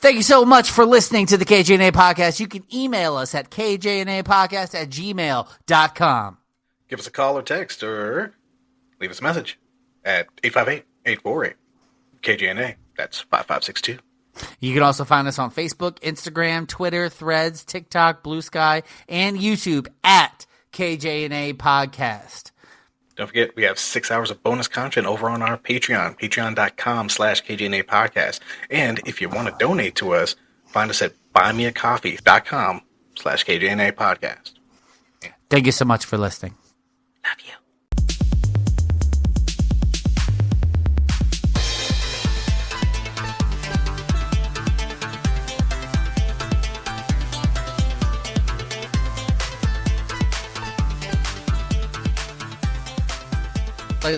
Thank you so much for listening to the KJNA podcast. You can email us at kjnapodcast@gmail.com. Give us a call or text or leave us a message at 858-848-KJNA. That's 5562. You can also find us on Facebook, Instagram, Twitter, Threads, TikTok, Blue Sky, and YouTube at KJNA Podcast. Don't forget, we have 6 hours of bonus content over on our Patreon, patreon.com/KJNA Podcast. And if you want to donate to us, find us at buymeacoffee.com/KJNA Podcast. Thank you so much for listening. Love you.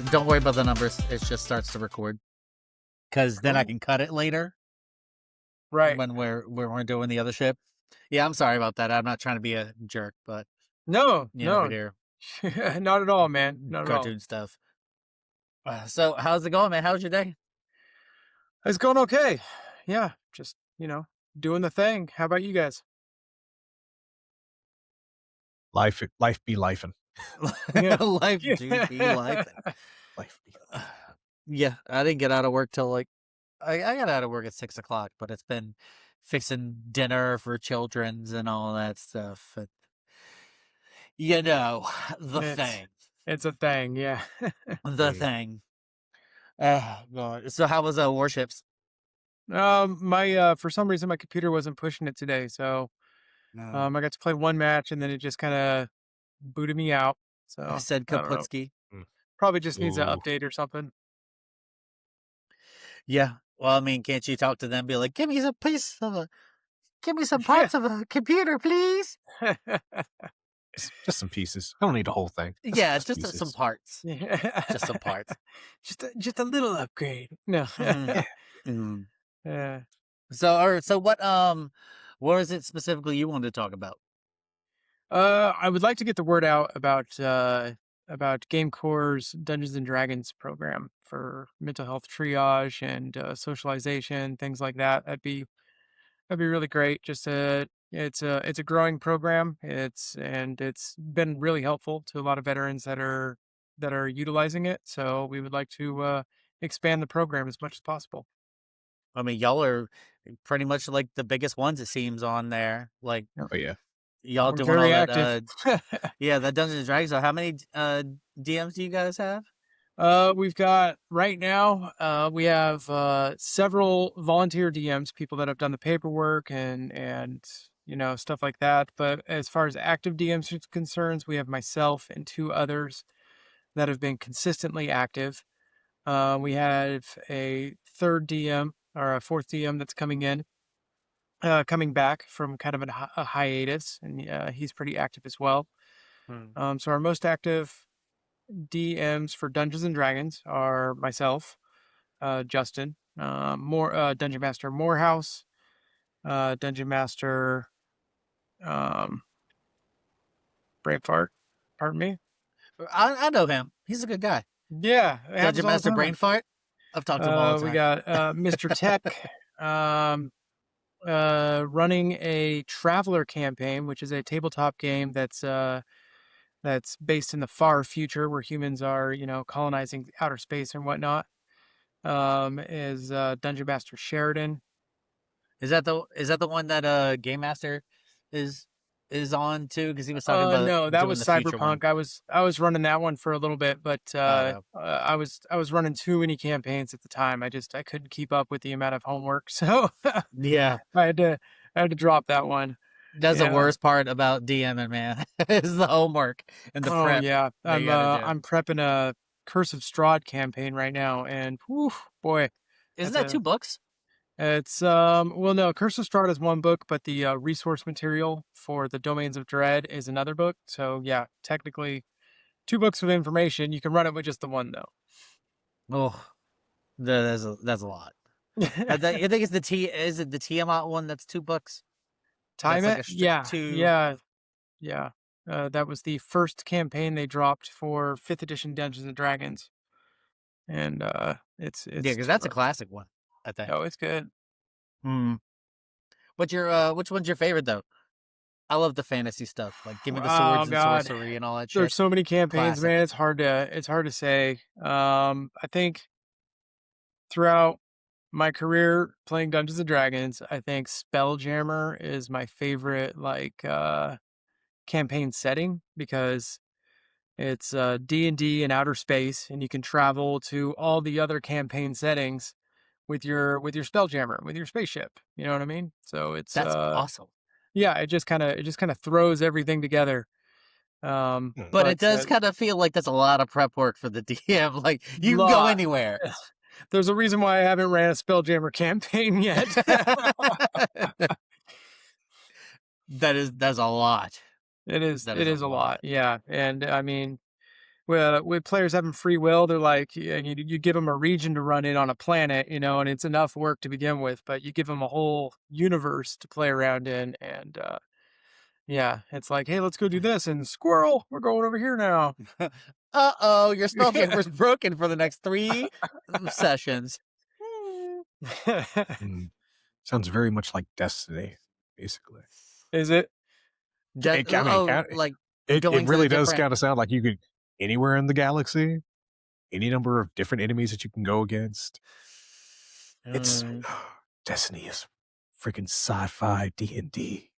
Don't worry about the numbers. It just starts to record. Because then I can cut it later. Right. When we're doing the other ship. Yeah, I'm sorry about that. I'm not trying to be a jerk, but no, not at all, man. Not at all. Cartoon stuff. So how's it going, man? How's your day? It's going okay. Yeah, just doing the thing. How about you guys? Life be lifing. Yeah. Life do be life. Yeah, I didn't get out of work till I got out of work at 6 o'clock, but it's been fixing dinner for children's and all that stuff. And, thing. It's a thing, yeah. The thing. God. So how was Warships? My for some reason my computer wasn't pushing it today, so I got to play one match and then it just kind of booted me out. So I said Kaputski. Probably just needs an update or something. Yeah. Well, I mean, can't you talk to them? Be like, give me some parts of a computer, please. Just some pieces. I don't need the whole thing. Just some parts. Yeah. Just some parts. just a little upgrade. No. Yeah. So what is it specifically you wanted to talk about? I would like to get the word out about GameCore's Dungeons and Dragons program for mental health triage and socialization, things like that. That'd be really great. It's a growing program. It's been really helpful to a lot of veterans that are utilizing it. So we would like to expand the program as much as possible. I mean, y'all are pretty much like the biggest ones, it seems, on there. Like, oh yeah, y'all doing all that. That Dungeons and Dragons. So how many DMs do you guys have? We've got right now. We have several volunteer DMs, people that have done the paperwork and stuff like that. But as far as active DMs are concerned, we have myself and 2 others that have been consistently active. We have a 3rd DM or a 4th DM that's coming back from kind of a hiatus, and he's pretty active as well. So our most active DMs for Dungeons and Dragons are myself, Justin, Dungeon Master Morehouse, Dungeon Master Brainfart. Pardon me. I know him. He's a good guy. Yeah, Dungeon Master Brainfart. I've talked to him all the time. We got Mr. Tech running a Traveler campaign, which is a tabletop game that's based in the far future where humans are, colonizing outer space and whatnot. Is Dungeon Master Sheridan. Is that the one that Game Master is on too? Because he was talking about no, that was Cyberpunk. I was running that one for a little bit, but I was running too many campaigns at the time. I couldn't keep up with the amount of homework, so yeah, I had to drop that one. That's the worst part about DMing, man. Is the homework and the prep. Yeah, I'm prepping a Curse of Strahd campaign right now, and whew, boy, isn't that 2 books? It's no, Curse of Strahd is 1 book, but the resource material for the Domains of Dread is another book. So yeah, technically 2 books of information. You can run it with just the one though. Oh, that's a lot. I think it's is it the Tiamat one that's 2 books? Time it? Yeah. That was the first campaign they dropped for 5th edition Dungeons and Dragons, and it's because that's a classic one. I think. Oh, it's good. which one's your favorite though? I love the fantasy stuff. Like, give me the Oh swords and God, sorcery and all that there's shit. so many campaigns, Classic. man. It's hard to say. I think throughout my career playing Dungeons and Dragons, I think Spelljammer is my favorite campaign setting because it's D&D in outer space, and you can travel to all the other campaign settings with your Spelljammer, with your spaceship. You know what I mean? So it's That's awesome. yeah, it just kind of throws everything together. But it does kind of feel like that's a lot of prep work for the DM. Like, you can go lot. anywhere. There's a reason why I haven't ran a Spelljammer campaign yet. That's a lot. It is That it is a is a lot. lot. Yeah. And I mean, with players having free will, they're like, you give them a region to run in on a planet, and it's enough work to begin with, but you give them a whole universe to play around in. And yeah, it's like, hey, let's go do this. And squirrel, we're going over here now. Uh-oh, your Spelljammer's broken for the next 3 sessions. Sounds very much like Destiny, basically. Is it? It going to really the does different... kind of sound like you could anywhere in the galaxy, any number of different enemies that you can go against. It's Destiny is freaking sci-fi D&D.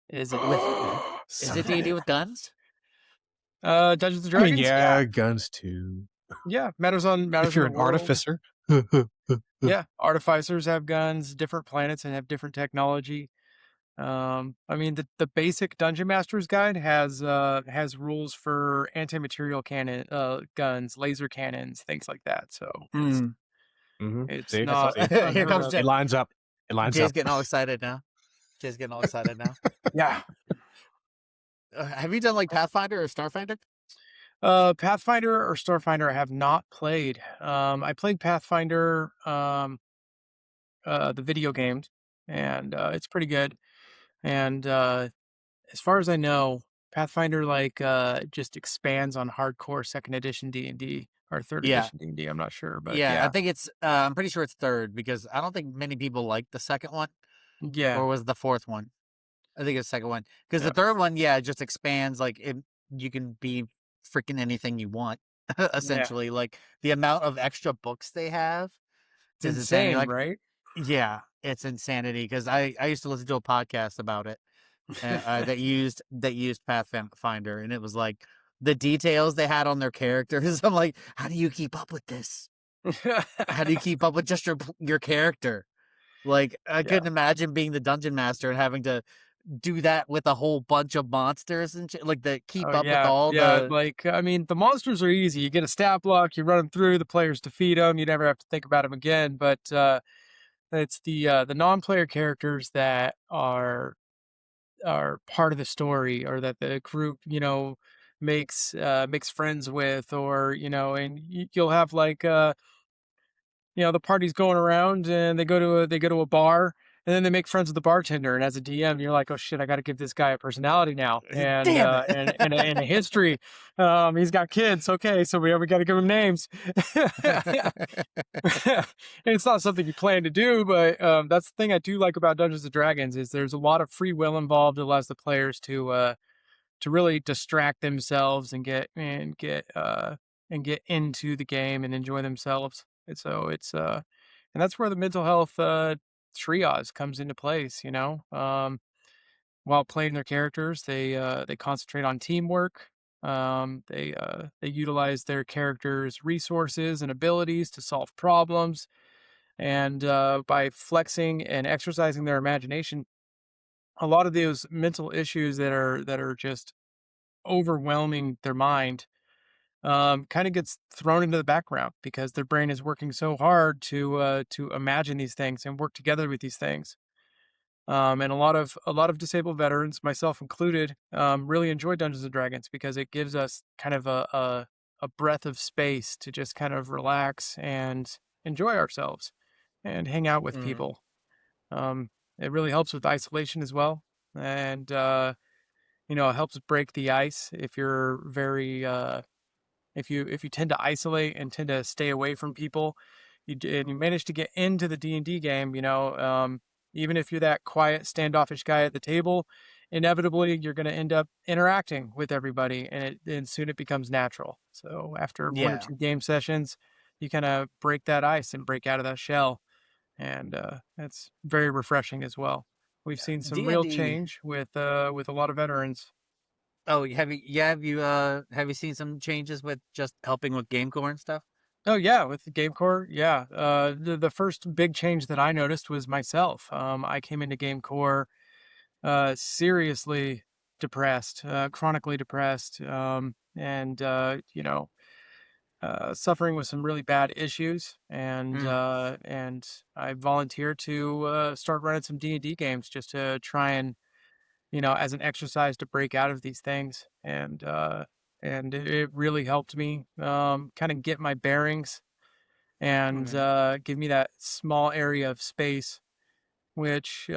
Is it is it D&D with guns? Dungeons and Dragons? Yeah, guns too. Yeah, matters If you're on an the world. artificer. Yeah, artificers have guns, different planets, and have different technology. I mean, the basic Dungeon Master's Guide has rules for anti-material cannon, guns, laser cannons, things like that. So it's See? not Here comes unheard Jay. It lines up. Jay's getting all excited now. Yeah. Have you done like Pathfinder or Starfinder? Pathfinder or Starfinder, I have not played. I played Pathfinder, the video games, and it's pretty good. And as far as I know, Pathfinder just expands on hardcore second edition D&D or third Yeah. edition D&D. I'm not sure, but I think it's I'm pretty sure it's third because I don't think many people like the second one. yeah. Or was it the fourth one? I think it's the second one because Yeah. the third one, just expands. Like, you can be freaking anything you want, essentially. Like, the amount of extra books they have It's is insane, insanity. Like, right? yeah, it's insanity because I used to listen to a podcast about it that used Pathfinder, and it was like the details they had on their characters. I'm like, how do you keep up with this? How do you keep up with just your character? Like, I couldn't imagine being the dungeon master and having to do that with a whole bunch of monsters and shit. Like, keep up with all the... Like, I mean, the monsters are easy. You get a stat block, you run them through, the players defeat them, you never have to think about them again. But it's the non-player characters that are part of the story, or that the group makes friends with, or and you'll have the party's going around, and they go to a bar, and then they make friends with the bartender. And as a DM, you're like, oh shit, I got to give this guy a personality now, and Damn it. and a history. He's got kids. Okay, so we got to give him names. It's not something you plan to do, but that's the thing I do like about Dungeons and Dragons is there's a lot of free will involved. It allows the players to really distract themselves and get into the game and enjoy themselves. And so and that's where the mental health triage comes into place. While playing their characters, they concentrate on teamwork. They utilize their characters' resources and abilities to solve problems, and by flexing and exercising their imagination, a lot of those mental issues that are just overwhelming their mind kind of gets thrown into the background because their brain is working so hard to imagine these things and work together with these things. And a lot of disabled veterans, myself included, really enjoy Dungeons and Dragons because it gives us kind of a breath of space to just kind of relax and enjoy ourselves and hang out with people. It really helps with isolation as well, and it helps break the ice if you're very if you tend to isolate and tend to stay away from people, and you manage to get into the D&D game, Even if you're that quiet, standoffish guy at the table, inevitably you're going to end up interacting with everybody, and soon it becomes natural. So after one or Yeah. two game sessions, you kind of break that ice and break out of that shell, and that's very refreshing as well. We've seen some D and real D. change with a lot of veterans. Oh, have you? Yeah, have you seen some changes with just helping with GameCore and stuff? Oh yeah, with the GameCore, yeah. The first big change that I noticed was myself. I came into GameCore seriously depressed, chronically depressed, and suffering with some really bad issues. Mm. And I volunteered to start running some D&D games just to try and, as an exercise to break out of these things. And it really helped me kind of get my bearings and Okay. give me that small area of space, which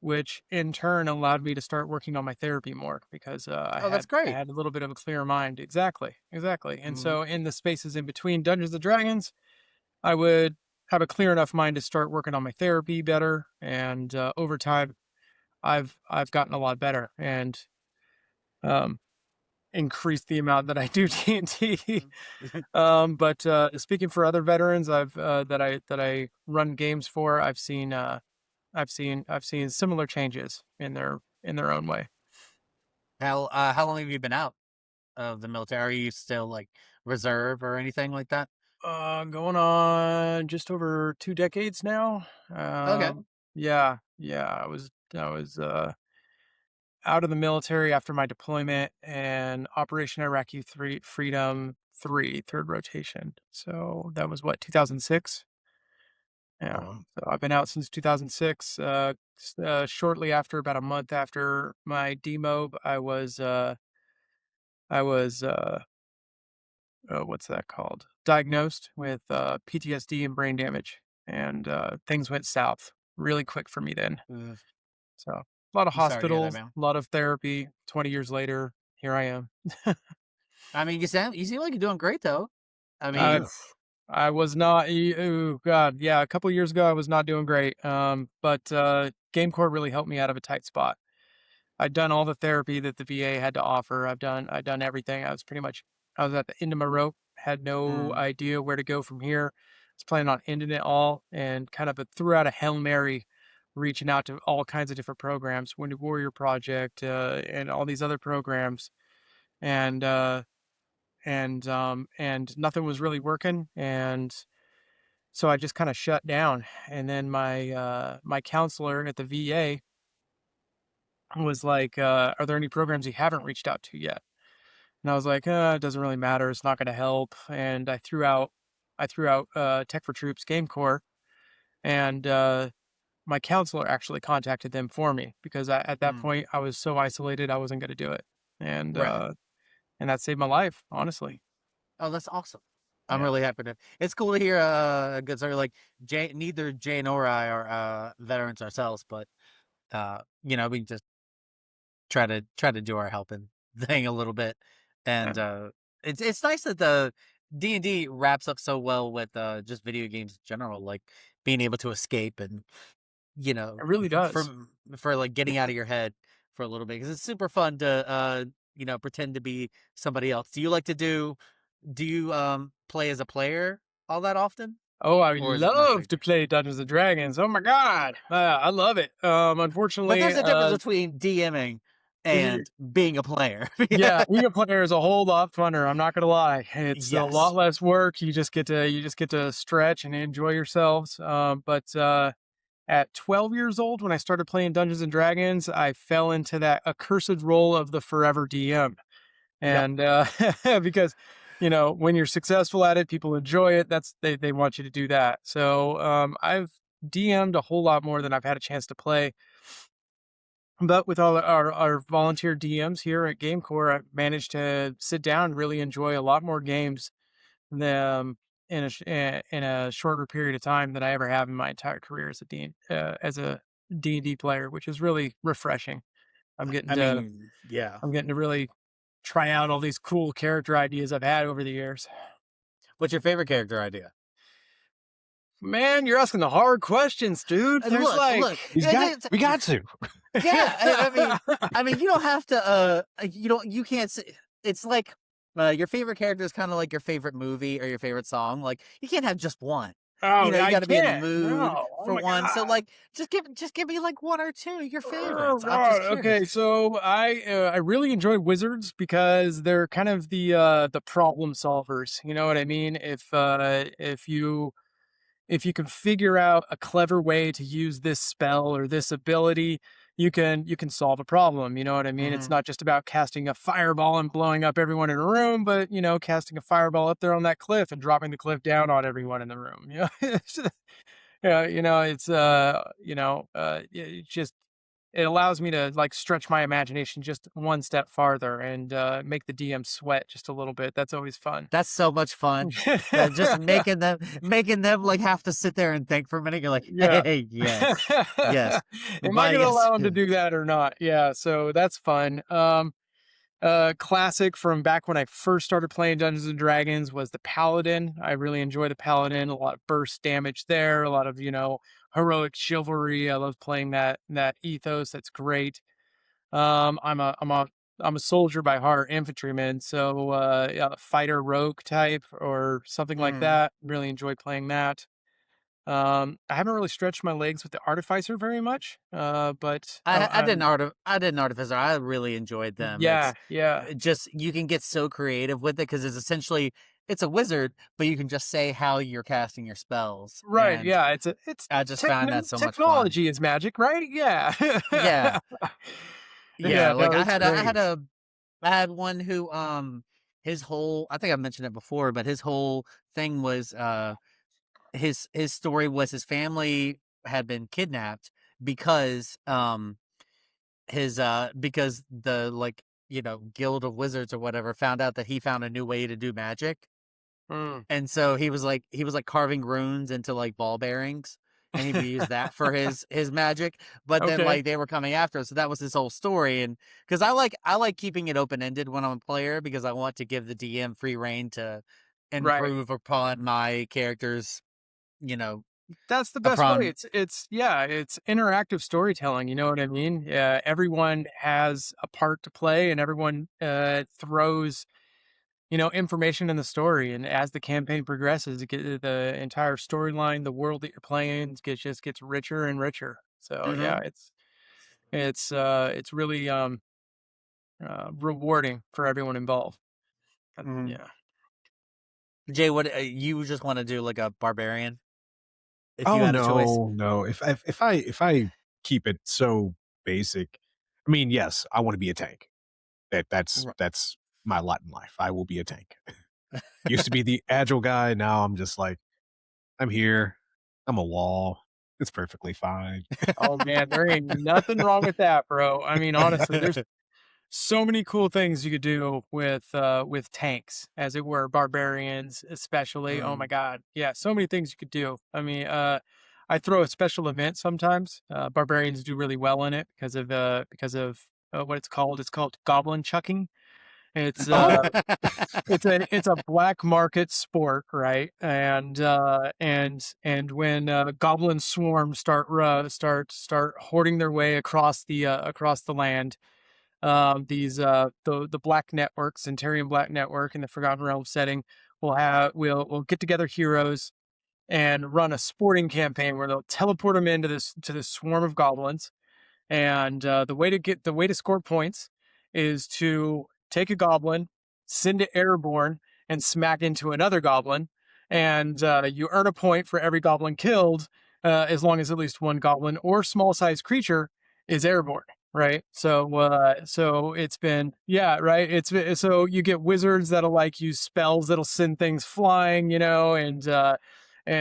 which in turn allowed me to start working on my therapy more because I Oh, that's had I great. had a little bit of a clearer mind. Exactly, exactly. And Mm. so in the spaces in between Dungeons and Dragons, I would have a clear enough mind to start working on my therapy better. And over time, I've gotten a lot better and um, increased the amount that I do D&D. But speaking for other veterans, I've that I run games for, I've seen similar changes in their own way. How long have you been out of the military? Are you still like reserve or anything like that? Going on just over 2 decades now. Okay. Yeah, yeah. I was out of the military after my deployment and Operation Iraqi Freedom 3, third rotation. So that was what, 2006. Yeah. Oh. So I've been out since 2006. Shortly after, about a month after my demob, I was what's that called? Diagnosed with PTSD and brain damage, and things went south really quick for me then. Uh, So a lot of I'm sorry to hear that, hospitals, man. a lot of therapy. 20 years later, here I am. I mean, you seem like you're doing great though. I I mean, Yeah. I was not. Oh God, yeah. A couple years ago, I was not doing great. But GameCore really helped me out of a tight spot. I'd done all the therapy that the VA had to offer. I'd done everything. I was at the end of my rope, had no mm, idea where to go from here. Was planning on ending it all and kind of threw out a Hail Mary, reaching out to all kinds of different programs, Wounded Warrior Project, and all these other programs. And and nothing was really working. And so I just kind of shut down. And then my counselor at the VA was like, "Are there any programs you haven't reached out to yet?" And I was like, "It doesn't really matter. It's not going to help." And I threw out Tech for Troops GameCore, and my counselor actually contacted them for me because at that mm, point I was so isolated I wasn't going to do it, and right. uh, and that saved my life, honestly. Oh, that's awesome. I'm Yeah, really happy to. It's cool to hear a good story. Like neither Jay nor I are veterans ourselves, but we just try to do our helping thing a little bit, yeah, and it's nice that the D&D wraps up so well with just video games in general, like being able to escape and you know it really does. from for like getting out of your head for a little bit because it's super fun to pretend to be somebody else. Do you play as a player all that often, Oh, I or is it mostly? love to play Dungeons and Dragons. Oh my God, I love it. But Unfortunately, there's a difference between DMing and being a player. yeah, being a player is a whole lot funner. I'm not gonna lie. It's a lot Yes. less work. You just get to stretch and enjoy yourselves. But at 12 years old, when I started playing Dungeons and Dragons, I fell into that accursed role of the forever DM, Yep. and because when you're successful at it, people enjoy it. They want you to do that. So I've DM'd a whole lot more than I've had a chance to play. But with all our volunteer DMs here at GameCore, I've managed to sit down and really enjoy a lot more games than in a shorter period of time than I ever have in my entire career as a D&D player, which is really refreshing. I'm getting I to mean, yeah. I'm getting to really try out all these cool character ideas I've had over the years. What's your favorite character idea? Man, you're asking the hard questions, dude. There's Look, We got to. yeah. I mean, you don't have to. You can't say it's like your favorite character is kind of like your favorite movie or your favorite song. Like you can't have just one. Oh, You I got to be in the can't. mood No. Oh for my one. So God. like, just give me like one or two your Oh favorites. I'm God. just curious. Okay, so I really enjoy wizards because they're kind of the problem solvers. You know what I mean? If you can figure out a clever way to use this spell or this ability, you can solve a problem. You know what I mean? It's Mm-hmm. not just about casting a fireball and blowing up everyone in a room, but casting a fireball up there on that cliff and dropping the cliff down on everyone in the room. Yeah, it just it allows me to like stretch my imagination just one step farther and make the DM sweat just a little bit. That's always fun. That's so much fun. Just making them like have to sit there and think for a minute. You're like, Yeah. hey, yes, yes, Am I going to yes. allow him to do that or not? Yeah, so that's fun. Classic from back when I first started playing Dungeons and Dragons was the Paladin. I really enjoy the Paladin. A lot of burst damage there, a lot of, heroic chivalry. I love playing that ethos. That's great. I'm a soldier by heart, infantryman, so yeah, fighter rogue type or something like Mhm. that. Really enjoy playing that. I haven't really stretched my legs with the artificer very much, but I did an artificer. I really enjoyed them. yeah, yeah. Just you can get so creative with it because it's a wizard, but you can just say how you're casting your spells, Right, and yeah, it's I just found that so much fun. technology is magic, right? Yeah. Yeah, yeah. Yeah, Like no, it's great. I had one who his whole I think I mentioned it before, but his whole thing was his story was his family had been kidnapped because because the like guild of wizards or whatever found out that he found a new way to do magic, Mm, and so he was like carving runes into like ball bearings, and he would use that for his magic. But then okay, like they were coming after us, so that was his whole story. And because I like keeping it open ended when I'm a player because I want to give the DM free reign to right. improve upon my characters, you know, That's the best way. upon. It's interactive storytelling, you know what I mean? Yeah, everyone has a part to play and everyone throws information in the story, and as the campaign progresses, the entire storyline, the world that you're playing just gets richer and richer. So Hmm. yeah, it's really rewarding for everyone involved. Hmm. Yeah. Jay, what you just want to do like a barbarian if you Oh had a choice? no. If I keep it so basic, I mean, yes, I want to be a tank. R- That's my lot in life. I will be a tank. Used to be the agile guy. Now I'm just like, I'm here. I'm a wall. It's perfectly fine. Oh man, there ain't nothing wrong with that, bro. I mean, honestly, there's so many cool things you could do with tanks, as it were, barbarians especially. Oh my Mm. god. Yeah, so many things you could do. I mean, I throw a special event sometimes. Barbarians do really well in it because of what it's called. It's called goblin chucking. It's Oh, it's a black market sport, right? And when goblin swarms start hoarding their way across the land, these the black networks, Centurion Black Network in the Forgotten Realms setting, will get together heroes and run a sporting campaign where they'll teleport them into this swarm of goblins. And the way to score points is to take a goblin, send it airborne, and smack into another goblin. And you earn a point for every goblin killed, as long as at least one goblin or small sized creature is airborne. Right. So it's been, yeah, right. So you get wizards that'll like use spells that'll send things flying, and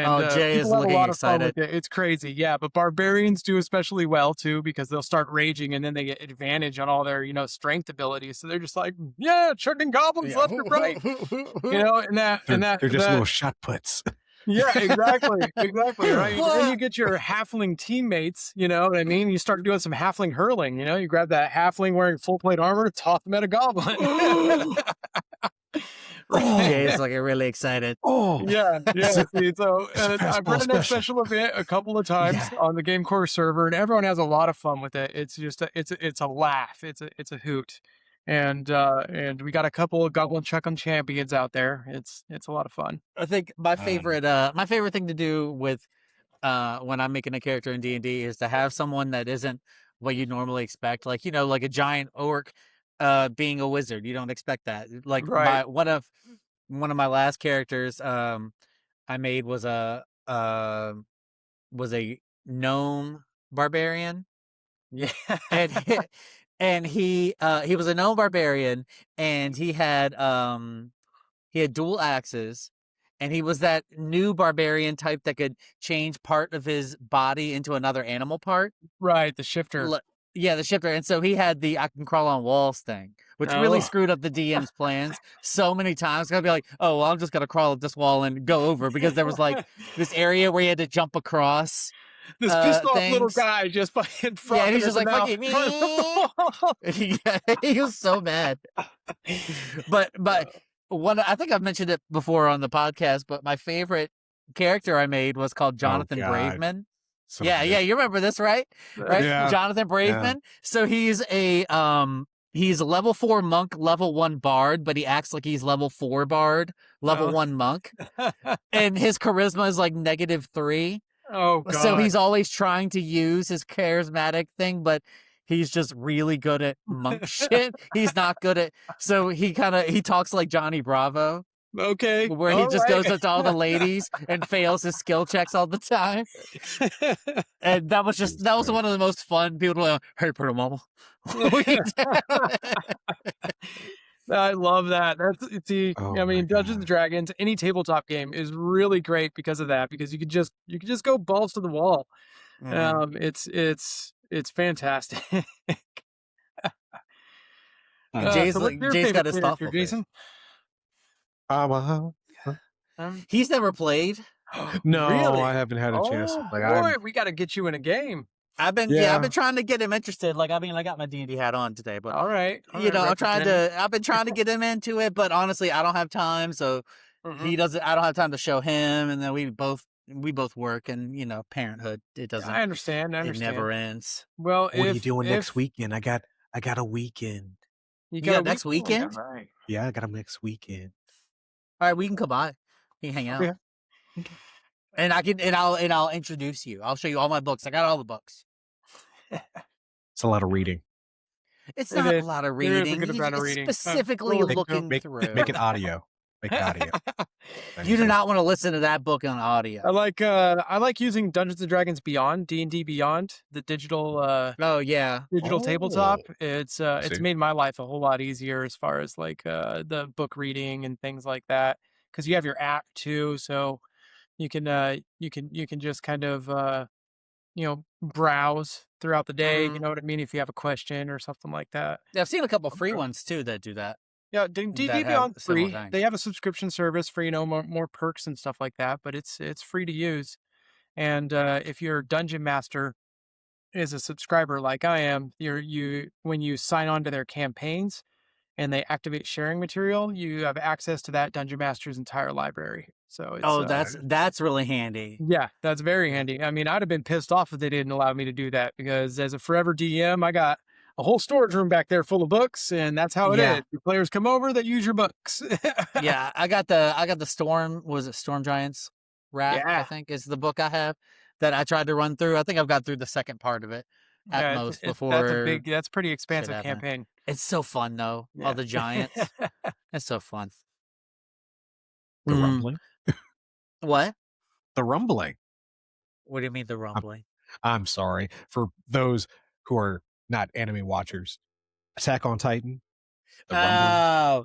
Oh, Jay is people have a looking lot of fun with excited. it. It's crazy, yeah. But barbarians do especially well too because they'll start raging and then they get advantage on all their strength abilities. So they're just like, yeah, chucking goblins Yeah. left and right, and that and that they're just that little shot puts. yeah, exactly, right. And then you get your halfling teammates. You know what I mean? You start doing some halfling hurling. You grab that halfling wearing full plate armor, toss them at a goblin. Jay's like really excited. Oh, Yeah. See, so It's a I've fastball run that special. special event a couple of times on the GameCore server, and everyone has a lot of fun with it. It's just it's a laugh. It's a hoot, and we got a couple of Goblin Chuck'em champions out there. It's a lot of fun. I think my favorite thing to do with when I'm making a character in D&D is to have someone that isn't what you normally expect, like like a giant orc being a wizard. You don't expect that. Like Right. one of my last characters I made was a gnome barbarian, Yeah. and he was a gnome barbarian, and he had dual axes, and he was that new barbarian type that could change part of his body into another animal part. Right. The shifter. Yeah, the shifter. And so he had the I can crawl on walls thing, which really screwed up the DM's plans so many times. Gonna be like, oh, well, I'm just gonna crawl up this wall and go over, because there was like this area where he had to jump across This pissed off little things. guy just in front. Yeah, and he's just like, fuck it, me. He was so mad. But I think I've mentioned it before on the podcast, but my favorite character I made was called Jonathan Braveman. So yeah, you remember this, right? Right? Yeah. Jonathan Braveman. Yeah. So he's he's a level 4 monk, level 1 bard, but he acts like he's level 4 bard, level 1 monk. And his charisma is like -3. Oh, God. So he's always trying to use his charismatic thing, but he's just really good at monk shit. He's not good at, so he talks like Johnny Bravo. Okay. Where he just goes up to all the ladies and fails his skill checks all the time. And that was one of the most fun. People were like, hey, pretty mama. I love that. I mean, Dungeons and God. Dragons, any tabletop game is really great because of that, because you could just go balls to the wall. It's fantastic. Jay's so what's your Jay's got favorite his character, thoughtful Jason? He's never played. No, Really? I haven't had a chance. Oh, Like boy, we got to get you in a game. I've been trying to get him interested. Like, I mean, I got my D&D hat on today, but All right. I've been trying to get him into it, but honestly, I don't have time. So I don't have time to show him. And then we both work, and parenthood, it doesn't, I understand. it never ends. Well, what are you doing next weekend? I got a weekend. You got next weekend? All right. Yeah, I got a next weekend. All right, we can come by. We can hang out. Yeah. And I'll introduce you. I'll show you all my books. I got all the books. It's a lot of reading. It's not a lot of reading. There is a good amount of reading. Specifically looking through. Make it audio. Make it audio. You do not want to listen to that book on audio. I like using Dungeons and Dragons Beyond, D&D Beyond, the digital digital tabletop. It's made my life a whole lot easier as far as like the book reading and things like that, because you have your app too, so you can just kind of browse throughout the day. You know what I mean? If you have a question or something like that. Yeah, I've seen a couple free ones too that do that. Yeah, D&D Beyond free. They have a subscription service for more perks and stuff like that, but it's free to use. And if your dungeon master is a subscriber like I am, when you sign on to their campaigns and they activate sharing material, you have access to that dungeon master's entire library. So it's, that's really handy. Yeah, that's very handy. I mean, I'd have been pissed off if they didn't allow me to do that, because as a forever DM, I got a whole storage room back there full of books, and that's how it is. Your players come over, they use your books. Yeah, I got the Storm Giants Wrath, I think is the book I have that I tried to run through. I think I've got through the second part of it at most before. That's pretty expansive campaign. It's so fun though. Yeah. All the giants. It's so fun. The rumbling. What? The rumbling. What do you mean the rumbling? I'm sorry for those who are not anime watchers. Attack on Titan. Okay.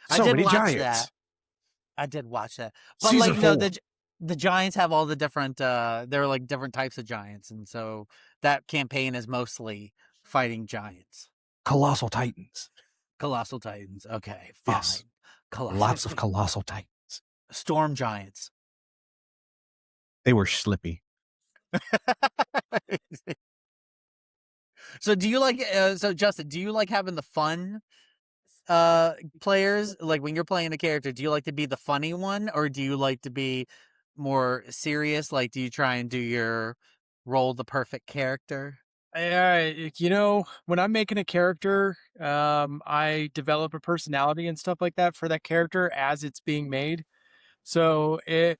So many giants. I did watch that. But Season 4. The giants have all the different they're like different types of giants, and so that campaign is mostly fighting giants. Colossal Titans. Okay, fine. Yes. Lots of colossal titans. Storm giants. They were slippy. So do you like Justin, do you like having the fun players, like when you're playing a character, do you like to be the funny one or do you like to be more serious? Like, do you try and do your roll the perfect character? When I'm making a character, I develop a personality and stuff like that for that character as it's being made. So it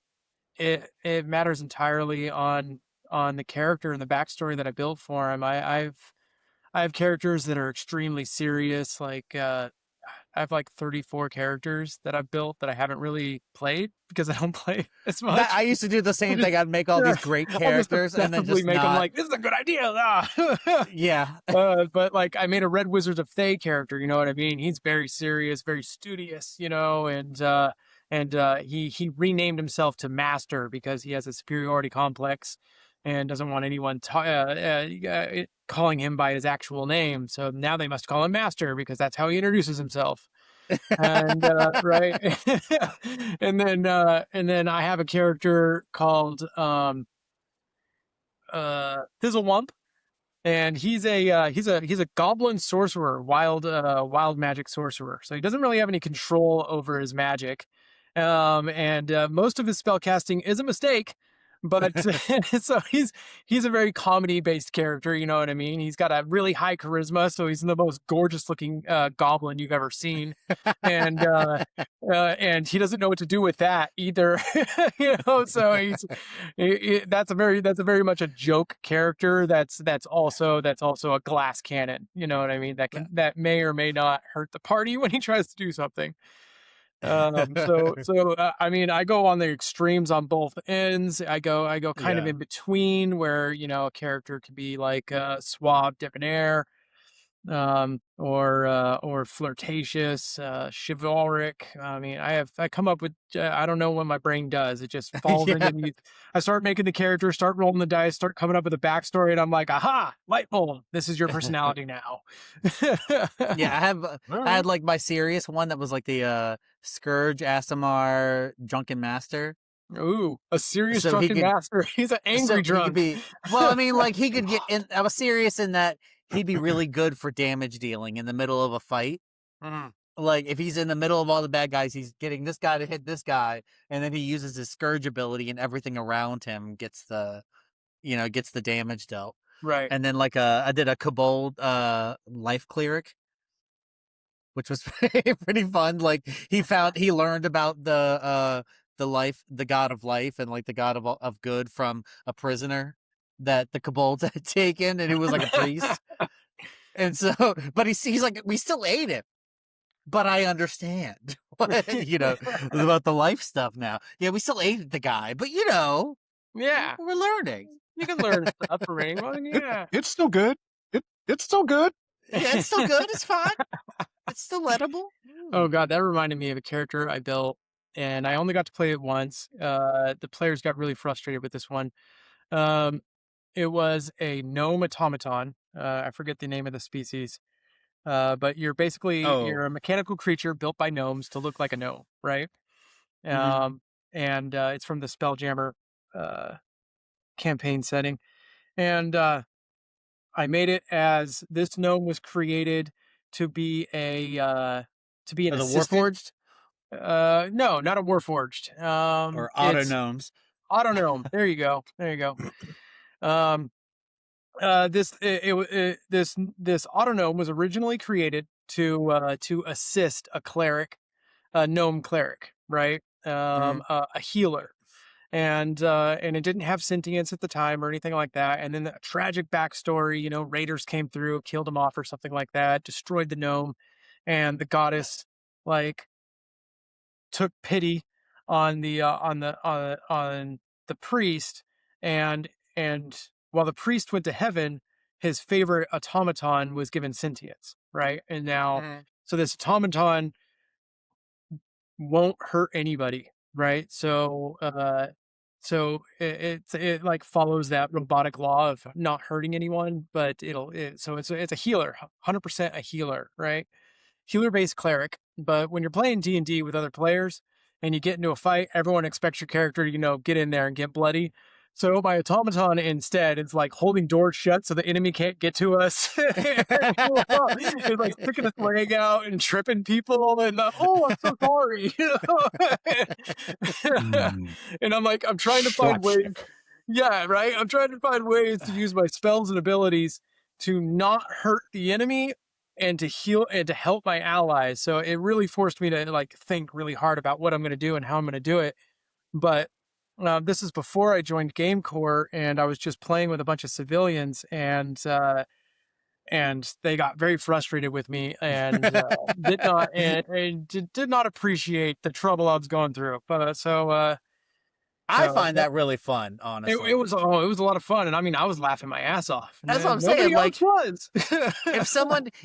matters entirely on the character and the backstory that I built for him. I have characters that are extremely serious, like I have like 34 characters that I've built that I haven't really played because I don't play as That much. I used to do the I same just, thing. I'd make all yeah, these great I'll just characters and then obsessively just make them not. like, this is a good idea. Ah. Yeah. But like I made a Red Wizards of Thay character, you know what I mean? He's very serious, very studious, and he renamed himself to Master because he has a superiority complex and doesn't want anyone calling him by his actual name. So now they must call him Master because that's how he introduces himself. And right, and then I have a character called Fizzlewump, and he's a goblin sorcerer, wild magic sorcerer. So he doesn't really have any control over his magic, and most of his spell casting is a mistake. But so he's a very comedy based character, you know what I mean? He's got a really high charisma, so he's the most gorgeous looking goblin you've ever seen, and and he doesn't know what to do with that either, So that's a very much a joke character. That's also a glass cannon. You know what I mean? That may or may not hurt the party when he tries to do something. I mean, I go on the extremes on both ends. I go kind of Yeah. in between where a character could be like suave, debonair, or flirtatious, chivalric. I mean, I come up with I don't know what my brain does. It just falls Yeah. into these. I start making the character, start rolling the dice, start coming up with a backstory, and I'm like, aha, light bulb. This is your personality now. Yeah, I had like my serious one that was like the Scourge Asimar Drunken Master. Ooh, a serious So he drunken could master. He's an so angry he could drunk. be well, I mean like he could get in I was serious in that he'd be really good for damage dealing in the middle of a fight. Mm, Like if he's in the middle of all the bad guys, he's getting this guy to hit this guy, and then he uses his Scourge ability and everything around him gets the damage dealt. right. And then like I did a Kobold life cleric, which was pretty fun. Like he learned about the god of life and like the god of good from a prisoner that the Kobolds had taken, and who was like a priest. And so, but he's like, we still ate him, but I understand, about the life stuff now. Yeah, we still ate the guy, but Yeah, we're learning. you can learn stuff for anyone. Yeah. It's still good. It's still good. Yeah, it's still good. It's fine. It's still edible. Oh god, that reminded me of a character I built, and I only got to play it once. The players got really frustrated with this one. Um, it was a gnome automaton. I forget the name of the species. But Oh. you're a mechanical creature built by gnomes to look like a gnome, right? Mhm. Um, and it's from the Spelljammer uh, campaign setting. And I made it as this gnome was created to be an Are the assistant. Warforged No, not a warforged. or auto It's gnomes? auto gnome. There you go. There you go. Um, this auto gnome was originally created to assist a cleric, a gnome cleric, right? Mhm. A healer, and it didn't have sentience at the time or anything like that. And then a tragic backstory, raiders came through, killed him off or something like that, destroyed the gnome, and the goddess like took pity on the priest, and while the priest went to heaven, his favorite automaton was given sentience, right? And now, Mhm. so this automaton won't hurt anybody, right? So it like follows that robotic law of not hurting anyone, but so it's a healer, 100% a healer, right? Healer-based cleric. But when you're playing D&D with other players and you get into a fight, everyone expects your character to, get in there and get bloody. So my automaton instead is like holding doors shut so the enemy can't get to us. It's like sticking its leg out and tripping people, and oh, I'm so sorry. And I'm trying to find Slap ways. check. Yeah, right. I'm trying to find ways to use my spells and abilities to not hurt the enemy and to heal and to help my allies. So it really forced me to like think really hard about what I'm going to do and how I'm going to do it. But this is before I joined GameCore, and I was just playing with a bunch of civilians, and they got very frustrated with me and did not appreciate the trouble I was going through. But I find that really fun, honestly. it was a lot of fun, and I mean I was laughing my ass off. That's what I'm Nobody saying. else Like, was.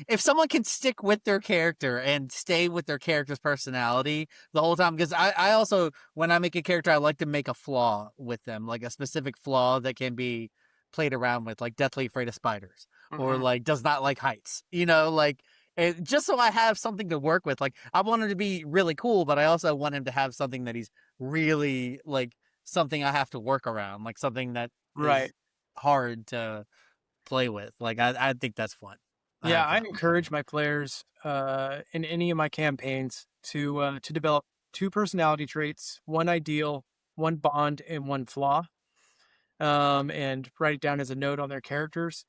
if someone can stick with their character and stay with their character's personality the whole time, because I also, when I make a character, I like to make a flaw with them, like a specific flaw that can be played around with, like deathly afraid of spiders, or like does not like heights, like just so I have something to work with. Like, I want him to be really cool, but I also want him to have something that he's really like, something I have to work around, like something that Right. is hard to play with. Like, I think that's fun. Yeah, I encourage my players in any of my campaigns to develop 2 personality traits, 1 ideal, 1 bond, and 1 flaw, and write it down as a note on their characters.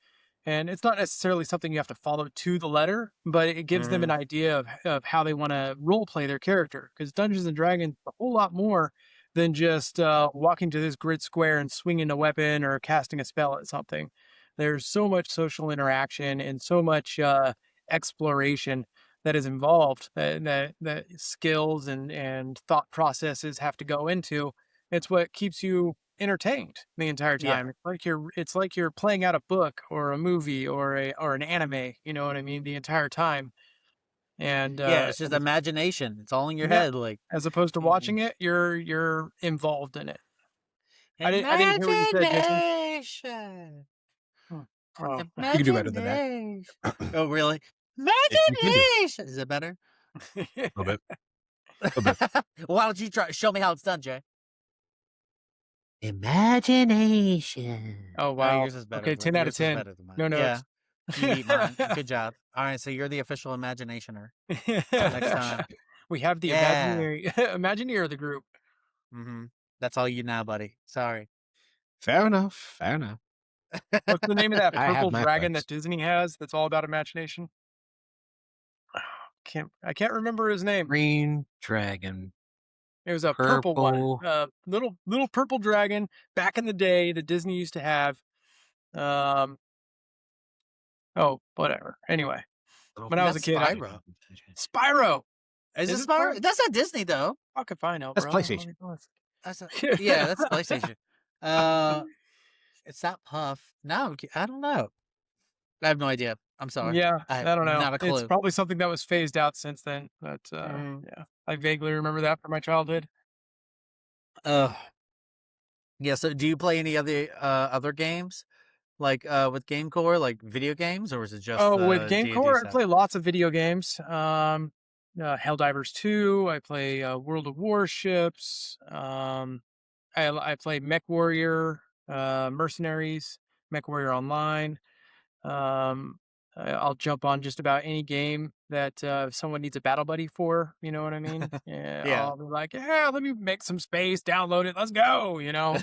And it's not necessarily something you have to follow to the letter, but it gives them an idea of how they want to role play their character. Because Dungeons and Dragons is a whole lot more than just walking to this grid square and swinging a weapon or casting a spell at something. There's so much social interaction and so much exploration that is involved that skills and thought processes have to go into. It's what keeps you entertained the entire time. It's like you're playing out a book or a movie or an anime, you know what I mean, the entire time. And it's just imagination. It's all in your head, like, as opposed to watching it, you're involved in it. I didn't hear what you said, Jason. imagination. Oh. You can do better than that. Oh, really? You can do. Imagination. Is it better? A little bit. Why don't you show me how it's done, Jay? Imagination. Oh, wow. Yours is better. Okay, 10 out of 10. No notes. Yeah, you beat mine. Good job. All right, so you're the official Imaginationer. Next time. We have the Imagineer of the group. That's all you now, buddy. Sorry. Fair enough. What's the name of that I have purple my dragon parts. that Disney has that's all about imagination? I can't remember his name. Green dragon. It was a purple one. Little purple dragon back in the day that Disney used to have. Oh, whatever. Anyway, when I was a kid, Spyro. Is it Spyro? That's not Disney, though. How could I know? That's bro? PlayStation. That's PlayStation. It's not Puff. No, I don't know. I have no idea. I'm sorry. Yeah, I don't know. Not a clue. It's probably something that was phased out since then. But yeah, I vaguely remember that from my childhood. Yeah. So, do you play any other games, like with GameCore, like video games, or is it just? With GameCore, D&D I play lots of video games. Helldivers 2. I play World of Warships. I play Mech Warrior, Mercenaries, Mech Warrior Online. I'll jump on just about any game that someone needs a battle buddy for, you know what I mean? Yeah. I'll be like, yeah, let me make some space, download it, let's go, you know?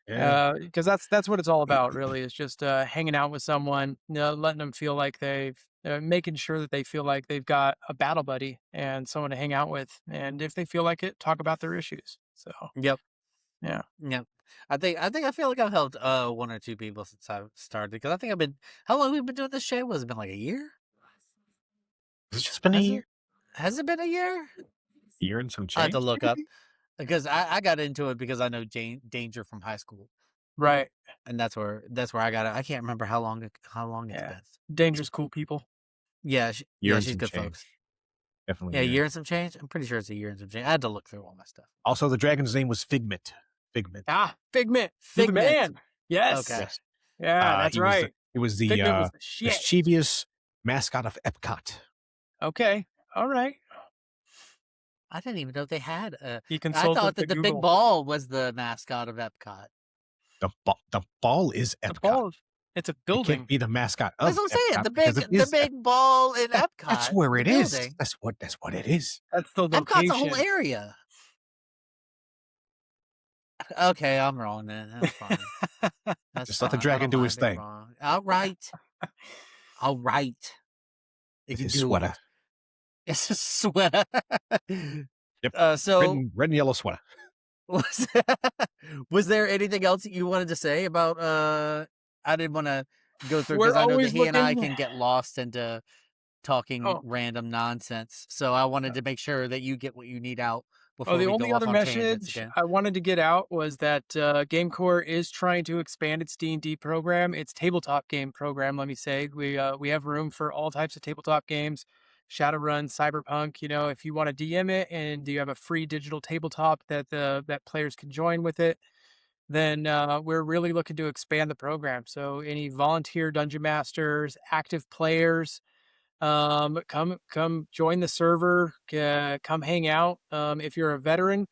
Because that's what it's all about, really. It's just hanging out with someone, letting them feel like making sure that they feel like they've got a battle buddy and someone to hang out with, and if they feel like it, talk about their issues. So Yep. Yeah. I feel like I've helped 1 or 2 people since I started, because I think how long have we been doing this show? Was it been like a year? Has it just been a year? Has it been a year? Year and some change. I have to look up, because I got into it because I know Danger from high school, Right. and that's where I got it. I can't remember how long it's been. Dangerous cool people. Yeah, she's good change. folks. Definitely. Yeah, a year and some change. I'm pretty sure it's a year and some change. I had to look through all my stuff. Also, the dragon's name was Figment. Figment. Figment. The man. Yes. Okay. Yes. Yeah, that's right. It was the Figment was the shit. mischievous mascot of Epcot. Okay. All right. I didn't even know they had a. He I consulted thought that the the big Google. ball was the mascot of Epcot. The ball is The Epcot. ball, it's a It building. can't be the mascot That's of what I'm saying. Epcot because it The is big ball in Epcot. That's where the it is. building. That's what it is. That's the Epcot's a whole location. area. Okay, I'm wrong then. That's fine. That's Just let the fine. I dragon don't do mind his being thing. wrong. All right. All right. It With can his do sweater. it. It's a sweater. Yep. So red and yellow sweater. was, was there anything else that you wanted to say about I didn't want to go through because We're I know that always he and I looking. can get lost into talking Oh, random nonsense. So I wanted to make sure that you get what you need out before the we only go off other on tangents message again. I wanted to get out was that GameCore is trying to expand its D&D program, its tabletop game program. Let me say, we have room for all types of tabletop games, Shadowrun, Cyberpunk. You know, if you want to DM it and you have a free digital tabletop that players can join with it, then we're really looking to expand the program. So any volunteer dungeon masters, active players, come join the server, come hang out. If you're a veteran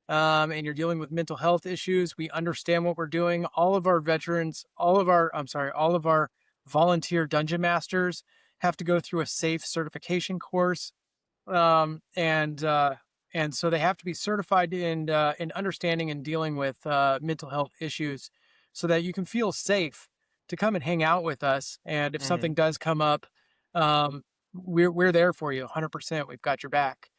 and you're dealing with mental health issues, we understand what we're doing. All of our veterans, all of our volunteer dungeon masters have to go through a safe certification course, um, and uh, and so they have to be certified in understanding and dealing with mental health issues, so that you can feel safe to come and hang out with us. And if something does come up, um, we're there for you 100%. We've got your back.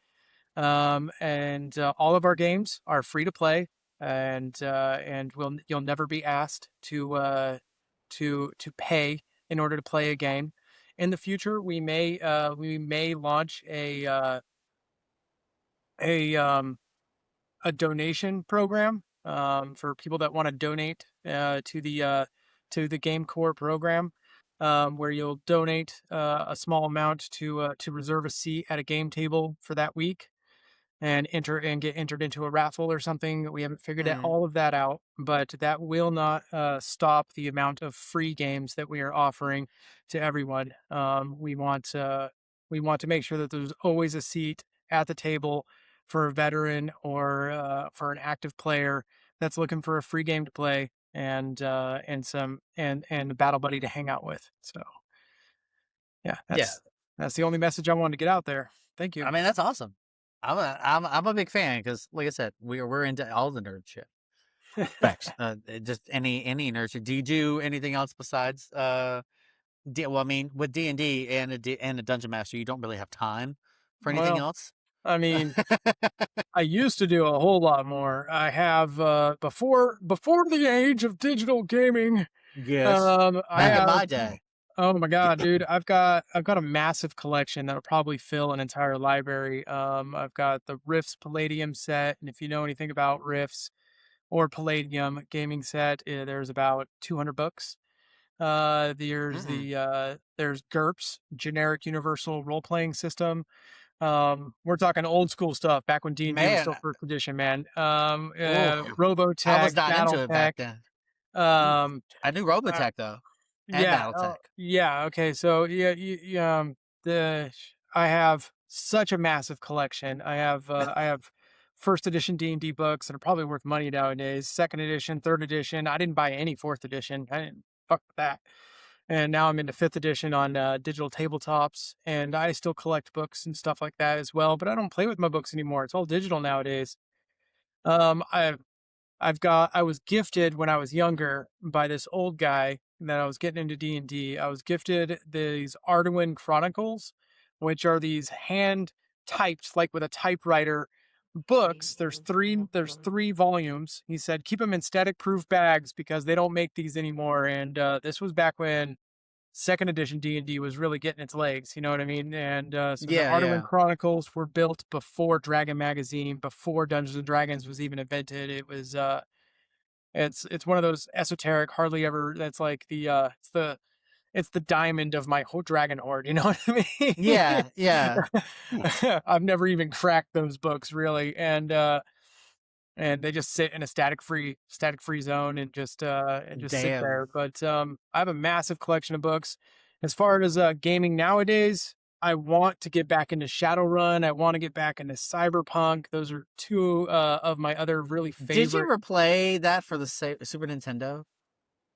And all of our games are free to play, and you'll never be asked to pay in order to play a game. In the future, we may launch a um, a donation program for people that want to donate to the GameCore program, where you'll donate a small amount to reserve a seat at a game table for that week and get entered into a raffle or something. We haven't figured all of that out, but that will not stop the amount of free games that we are offering to everyone. We want to make sure that there's always a seat at the table for a veteran or for an active player that's looking for a free game to play and a battle buddy to hang out with. So yeah, Yeah. that's the only message I wanted to get out there. Thank you. I mean, that's awesome. I'm a big fan because, like I said, we're into all the nerd shit. Facts. Just any nerd shit. Do you do anything else besides well, I mean, with D&D and a dungeon master, you don't really have time for anything Well, else. I mean, I used to do a whole lot more. I have before the age of digital gaming. Yes. I Back in have. my day. Oh my god, dude! I've got a massive collection that'll probably fill an entire library. I've got the Rifts Palladium set, and if you know anything about Rifts or Palladium gaming set, there's about 200 books. There's GURPS, Generic Universal Role Playing System. We're talking old school stuff back when D&D was Man, still first edition, man. oh, I was Robotech, not into it back BattleTech. then. Um, I knew uh, Robotech though, and yeah, BattleTech. yeah. Okay, so yeah, I have such a massive collection. I have first edition D&D books that are probably worth money nowadays. Second edition, third edition. I didn't buy any fourth edition. I didn't fuck with that. And now I'm into fifth edition on digital tabletops, and I still collect books and stuff like that as well. But I don't play with my books anymore. It's all digital nowadays. Um, I I was gifted when I was younger by this old guy that I was getting into D&D. I was gifted these Arduin Chronicles, which are these hand typed, like with a typewriter, books. There's three volumes. He said keep them in static proof bags because they don't make these anymore. And this was back when second edition D&D was really getting its legs, you know what I mean? And so the Yeah, Arduin yeah. Chronicles were built before Dragon Magazine, before Dungeons and Dragons was even invented. It was it's one of those esoteric, hardly ever. That's like it's the diamond of my dragon hoard. You know what I Yeah, yeah. mean? I've never even cracked those books really, and they just sit in a static free zone and just sit Damn. there. But I have a massive collection of books. As far as gaming nowadays, I want to get back into Shadowrun. I want to get back into Cyberpunk. Those are two of my other really Did you favorite. ever play that for the Super Nintendo?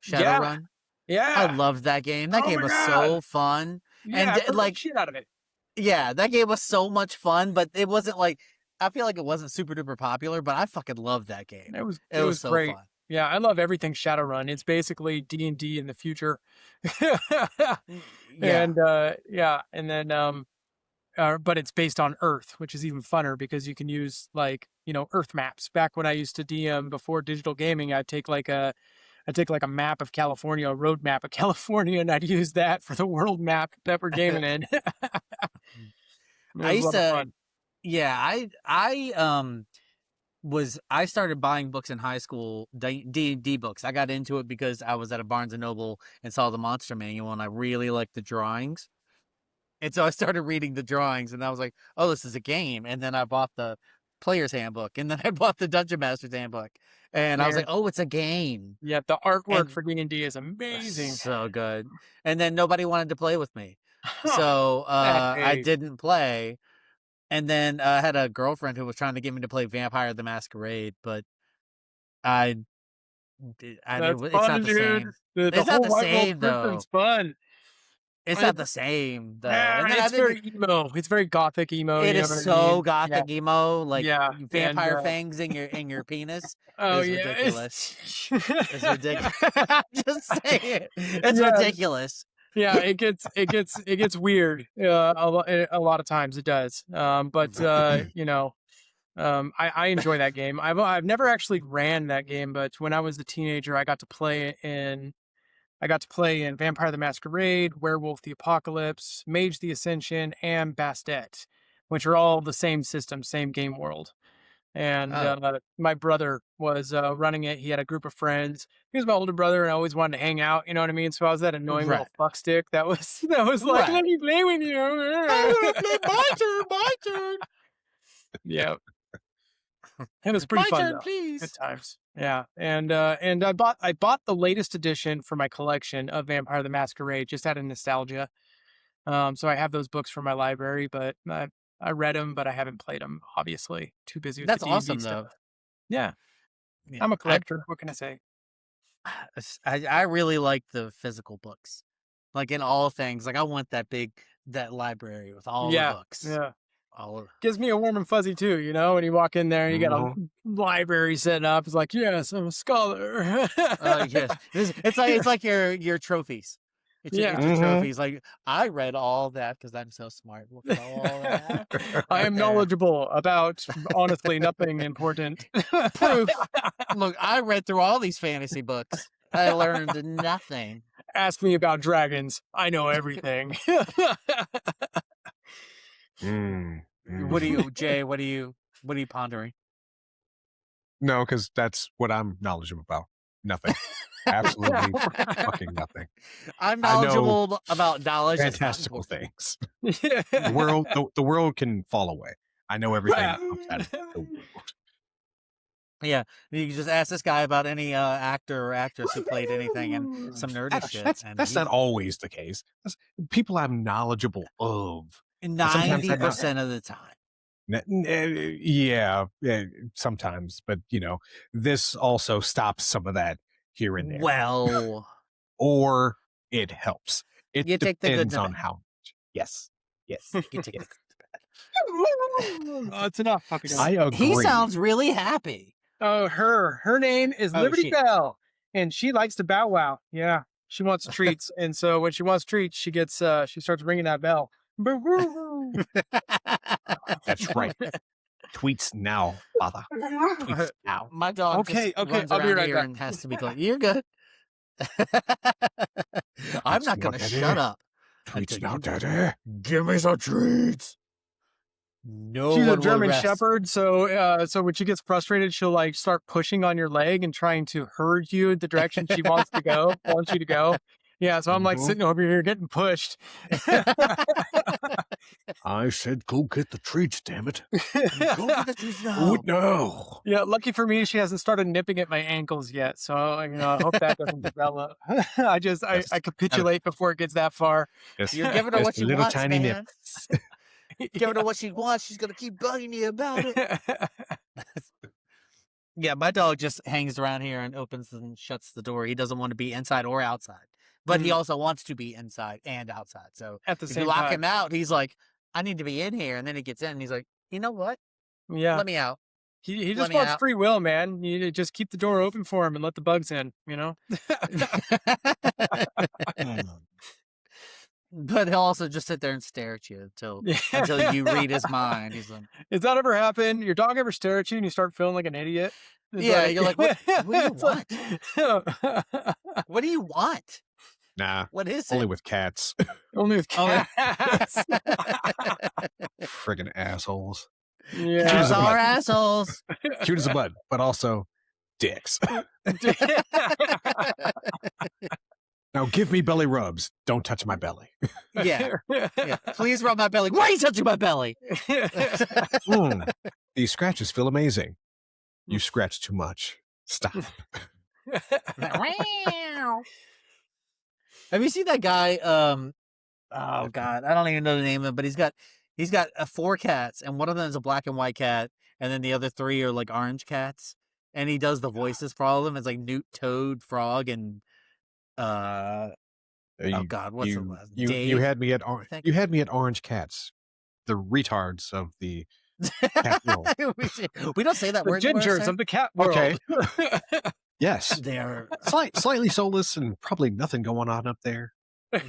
Yeah, Shadowrun? I yeah. loved that game. That Oh game my was God. so fun. Yeah, I And played the like, shit out of it. yeah, that game was so much fun, but it wasn't like, I feel like it wasn't super duper popular, but I fucking loved that game. It was so great. fun. Yeah, I love everything Shadowrun. It's basically D&D in the future. Yeah. And yeah, and then but it's based on Earth, which is even funner because you can use like, Earth maps. Back when I used to DM before digital gaming, I'd take like a map of California, a road map of California, and I'd use that for the world map that we're gaming in. It I was a used lot of to, fun. yeah, I started buying books in high school, D&D books. I got into it because I was at a Barnes & Noble and saw the Monster Manual, and I really liked the drawings. And so I started reading the drawings, and I was like, oh, this is a game. And then I bought the Player's Handbook, and then I bought the Dungeon Master's Handbook. And I was like, Man, oh, it's a game. yeah, the artwork And for D&D is amazing. so good. And then nobody wanted to play with me. Huh. So I Hey, didn't play. And then I had a girlfriend who was trying to get me to play Vampire the Masquerade, but I, that's it's fun, not the dude. same. The It's not whole the White Wolf same, though. system's fun. It's not the same, though. And then I It's think very emo. It's very gothic emo. it You know is what I so mean? Yeah, gothic emo, like yeah. And vampire fangs in your penis oh is yeah, ridiculous. It's ridiculous. I'm just saying, it's yeah, ridiculous. yeah. It gets weird. A lot of times it does. But I enjoy that game. I've never actually ran that game, but when I was a teenager, I got to play in Vampire the Masquerade, Werewolf the Apocalypse, Mage the Ascension, and Bastet, which are all the same system, same game world. And Oh, my brother was running it. He had a group of friends. He was my older brother, and I always wanted to hang out. You know what I mean? So I was that annoying right, little fuckstick that was like, right. "Let me play with you." I want to play my turn, my turn. Yeah, it was pretty My fun turn, though. Good please. times. Yeah, and I bought the latest edition for my collection of Vampire the Masquerade just out of nostalgia. So I have those books from my library, but I read them, but I haven't played them. Obviously, too busy with the That's D&D awesome, stuff. though. Yeah, Yeah, I'm a collector. What can I say? I really like the physical books, like in all things. Like I want that library with all the Yeah, books. yeah. All of, Gives me a warm and fuzzy too, when you walk in there and you got a Mhm. library set up. It's like, yes, I'm a scholar. yes, it's like your trophies. It's your, Yeah, it's your Mhm. trophies. Like I read all that because I'm so smart. Look at all that I right am there. knowledgeable about honestly nothing important. Proof. Look, I read through all these fantasy books. I learned nothing. Ask me about dragons. I know everything. Mm, What do mhm. you, Jay? What are you pondering? No, because that's what I'm knowledgeable about. Nothing. Absolutely fucking nothing. I'm I know knowledgeable about knowledge. That's not fantastical important. things. The world can fall away. I know everything outside of the world. Yeah, you can just ask this guy about any actor or actress who played anything and some nerdy shit. And That's not always the case. That's people I'm knowledgeable of. Sometimes I know. 90% of the time. Yeah, sometimes, but this also stops some of that here and there, Well, or it helps. It you take the good depends and the on bad. how much. Yes, You take yes. Oh, it's enough, puppy dog. I agree. He sounds really happy. Oh, her name is Oh, Liberty she- Bell, and she likes to bow wow. Yeah, she wants treats, and so when she wants treats, she starts ringing that bell. That's right. Tweets now, father. Tweets now. My dog Okay, just okay, runs I'll be around right here back. and has to be close. You're good. I'm not going to Daddy. shut up. Tweets until now, you daddy. Give me some treats. No She's one a will German rest. Shepherd, so when she gets frustrated, she'll like start pushing on your leg and trying to herd you the direction she wants you to go. Yeah, so I'm like Mhm. sitting over here getting pushed. I said, go get the treats, damn it. Go get the trees Oh, now. no. Yeah, lucky for me, she hasn't started nipping at my ankles yet. So, I hope that doesn't develop. I Just, capitulate before it gets that far. just, You're giving her just what a she little wants, tiny nip. man. Giving her what she wants. She's gonna keep bugging you about it. Yeah, my dog just hangs around here and opens and shuts the door. He doesn't want to be inside or outside, but he also wants to be inside and outside. So At the if you same lock time. him out, he's like, "I need to be in here," and then he gets in and he's like, "You know what? Yeah. Let me out." He Let just me wants out. free will, man. You need to just keep the door open for him and let the bugs in, But he'll also just sit there and stare at you until you read his mind. He's like, Has that ever happened? Your dog ever stare at you and you start feeling like an idiot? It's "Yeah," you're like, "What do you it's want? like- What do you want? Nah, What is only it?" with cats. Only with Only- cats. Friggin' assholes. Yeah. Cats as a are button. assholes. Cute as a bud, but also dicks. Now give me belly rubs. Don't touch my belly. Yeah. Please rub my belly. Why are you touching my belly? These scratches feel amazing. You scratch too much. Stop. Have you seen that guy? Oh God, I don't even know the name of it, but he's got 4 cats, and one of them is a black and white cat, and then the other 3 are like orange cats, and he does the voices for all of them. It's like Newt, Toad, Frog, and oh God, what's the last? You Dave, had me at I think. you had me at orange cats, the retards of the cat world. We don't say that The word anymore, gingers sir. of the cat world. Okay. Yes. They're Slightly soulless and probably nothing going on up there.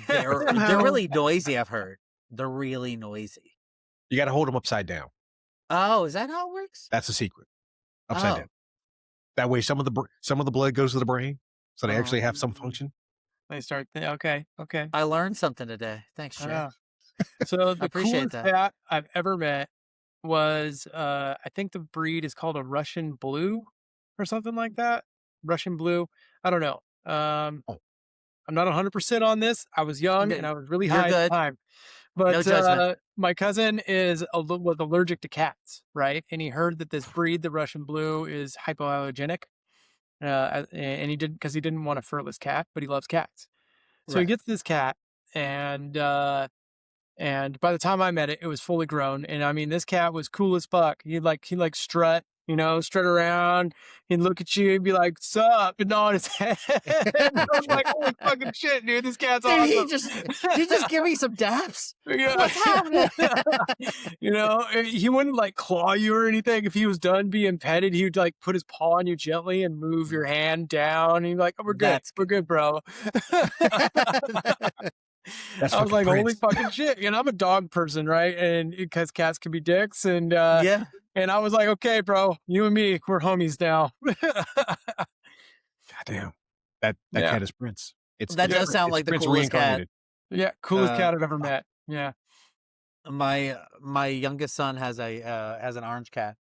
they're Somehow- really noisy. I've heard they're really noisy. You got to hold them upside down. Oh, is that how it works? That's the secret. Upside Oh. down. That way, some of the blood goes to the brain, so they actually have some Oh. function. They start. Okay. I learned something today. Thanks, Jay. Yeah. So the appreciate coolest that. cat I've ever met was I think the breed is called a Russian Blue or something like that. Russian Blue. I don't know. I'm not 100% on this. I was young No, and I was really you're high at the good. time. But No judgment. my cousin was allergic to cats, right? And he heard that this breed, the Russian Blue, is hypoallergenic. And he didn't want a furless cat, but he loves cats. So he Right. gets this cat, and by the time I met it, it was fully grown. And I mean, this cat was cool as fuck. He'd strut, strut around. He'd look at you and be like, "Sup?" and nod his head. I was like, "Holy fucking shit, dude! This cat's Did awesome." he just give me some daps? Yeah. What's happening? He wouldn't like claw you or anything. If he was done being petted, he would like put his paw on you gently and move your hand down. And he'd be like, "Oh, we're good. That's We're good, bro." That's I was fucking like, "Holy Prince. fucking shit!" I'm a dog person, right? And because cats can be dicks, and Yeah. and I was like, "Okay, bro, you and me, we're homies now." Goddamn. That Yeah. cat is Prince. That does sound like the Prince coolest cat. reincarnated. Yeah, coolest Uh, cat I've ever met. Yeah. My youngest son has an orange cat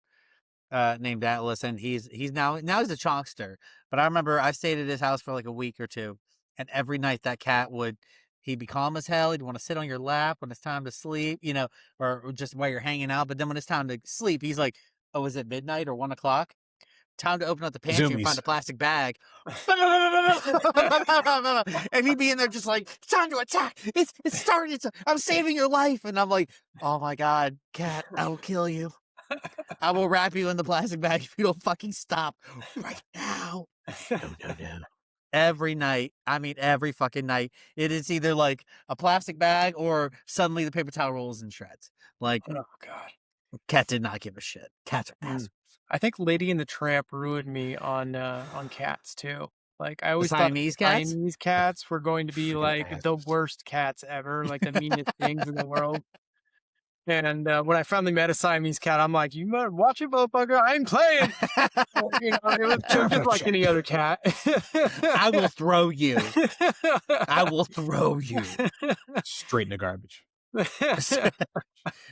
named Atlas, and he's now he's a chonkster. But I remember I stayed at his house for like a week or two, and every night that cat he'd be calm as hell. He'd want to sit on your lap when it's time to sleep, or just while you're hanging out. But then when it's time to sleep, he's like, "Oh, is it midnight or 1 o'clock? Time to open up the pantry and find Zoomies. a plastic bag." And he'd be in there just like, "It's time to attack. It's starting. I'm saving your life." And I'm like, "Oh my God, cat, I will kill you. I will wrap you in the plastic bag if you don't fucking stop right now." No. Every night, I mean every fucking night, it is either like a plastic bag or suddenly the paper towel rolls in shreds. Like, Oh God. cat did not give a shit. Cats are assholes. I think Lady and the Tramp ruined me on cats too. Like I always thought Siamese cats? Siamese cats were going to be Freaking like the assholes. worst cats ever, like the meanest things in the world. And when I finally met a Siamese cat, I'm like, "You better watch it, motherfucker! I ain't playing." It was just like any other cat. I will throw you. I will throw you. Straight in the garbage.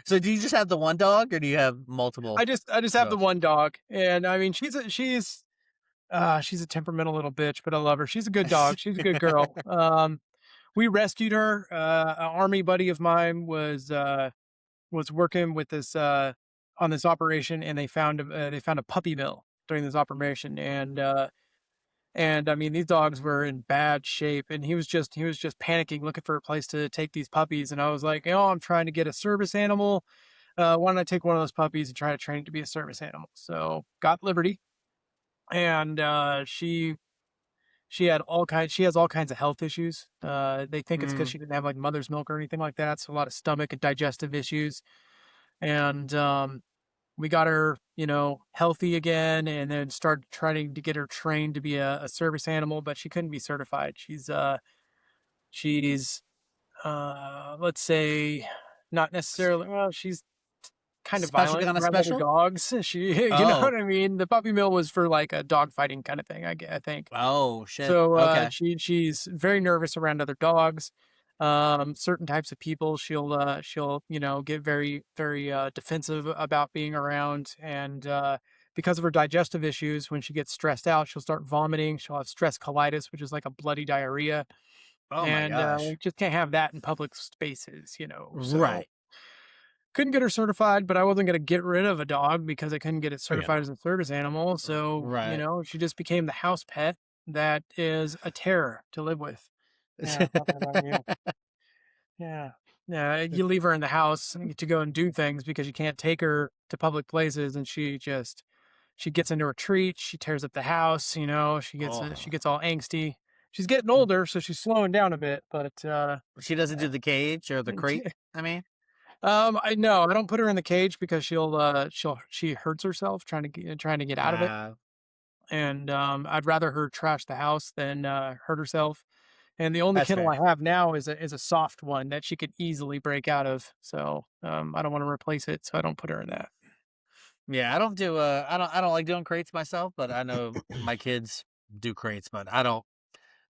So do you just have the one dog, or do you have multiple? I just have the one dog, and I mean she's a temperamental little bitch, but I love her. She's a good dog. She's a good girl. we rescued her. An army buddy of mine was working with this on this operation, and they found a puppy mill during this operation, and I mean, these dogs were in bad shape, and he was just panicking, looking for a place to take these puppies. And I was like, I'm trying to get a service animal. Why don't I take one of those puppies and try to train it to be a service animal? So got Liberty, and she has all kinds of health issues. They think it's because she didn't have like mother's milk or anything like that. So a lot of stomach and digestive issues. And we got her, healthy again, and then started trying to get her trained to be a service animal, but she couldn't be certified. She's let's say not necessarily, well, she's kind of Special violent kind of around other special? dogs. You know Oh. what I mean? The puppy mill was for like a dog fighting kind of thing, I think. Oh shit. So Okay. she's very nervous around other dogs. Certain types of people she'll get very, very defensive about being around, and because of her digestive issues, when she gets stressed out, she'll start vomiting. She'll have stress colitis, which is like a bloody diarrhea, Oh my and gosh. we just can't have that in public spaces, So Right. couldn't get her certified, but I wasn't going to get rid of a dog because I couldn't get it Oh, yeah. certified as a service animal. So, Right. she just became the house pet that is a terror to live with. Yeah, talking about you. Yeah. Yeah, you leave her in the house to go and do things because you can't take her to public places, and she gets into a treat, she tears up the house, she gets Oh. she gets all angsty. She's getting older, so she's slowing down a bit, but She doesn't do the cage or the crate. I mean, I don't put her in the cage because she hurts herself trying to get out of it. And I'd rather her trash the house than hurt herself. And the only That's kennel fair. I have now is a soft one that she could easily break out of. So I don't want to replace it, so I don't put her in that. Yeah, I don't do I don't like doing crates myself, but I know my kids do crates, but I've You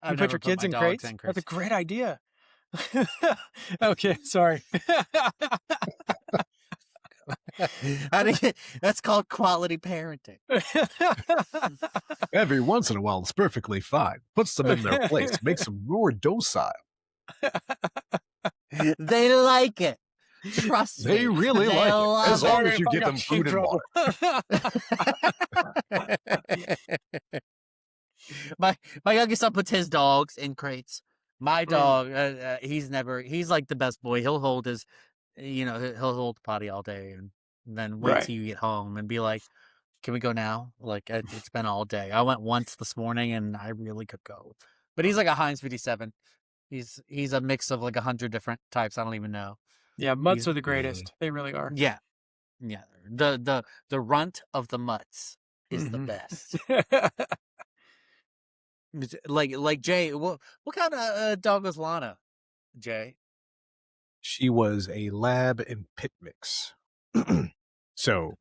put never your put kids my in dogs crates? in That's a crates. great idea. Okay, sorry. That's called quality parenting. Every once in a while, it's perfectly fine. Puts them in their place, makes them more docile. They like it. Trust me. They really like it, love as long Sorry as you if I give got them you in food and trouble. water. My youngest son puts his dogs in crates. My dog, he's like the best boy. He'll hold his, he'll hold the potty all day and then wait Right. till you get home and be like, can we go now? Like, it's been all day. I went once this morning and I really could go. But he's like a Heinz 57. He's a mix of like 100 different types. I don't even know. Yeah, mutts are the greatest. They really are. Yeah. Yeah. The runt of the mutts is the best. Like Jay, what kind of dog was Lana, Jay? She was a lab and pit mix. So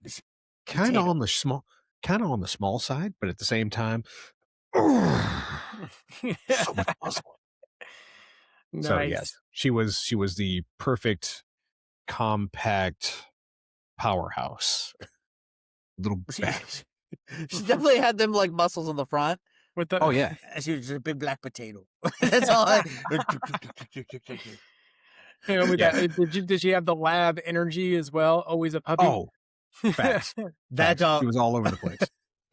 kind of on the small side, but at the same time, so much muscle. Nice. So yes, she was the perfect compact powerhouse. Little bat. She definitely had them like muscles on the front. With the Oh yeah. And she was just a big black potato. That's all. Did she have the lab energy as well? Always a puppy. Oh, facts. That dog. She was all over the place.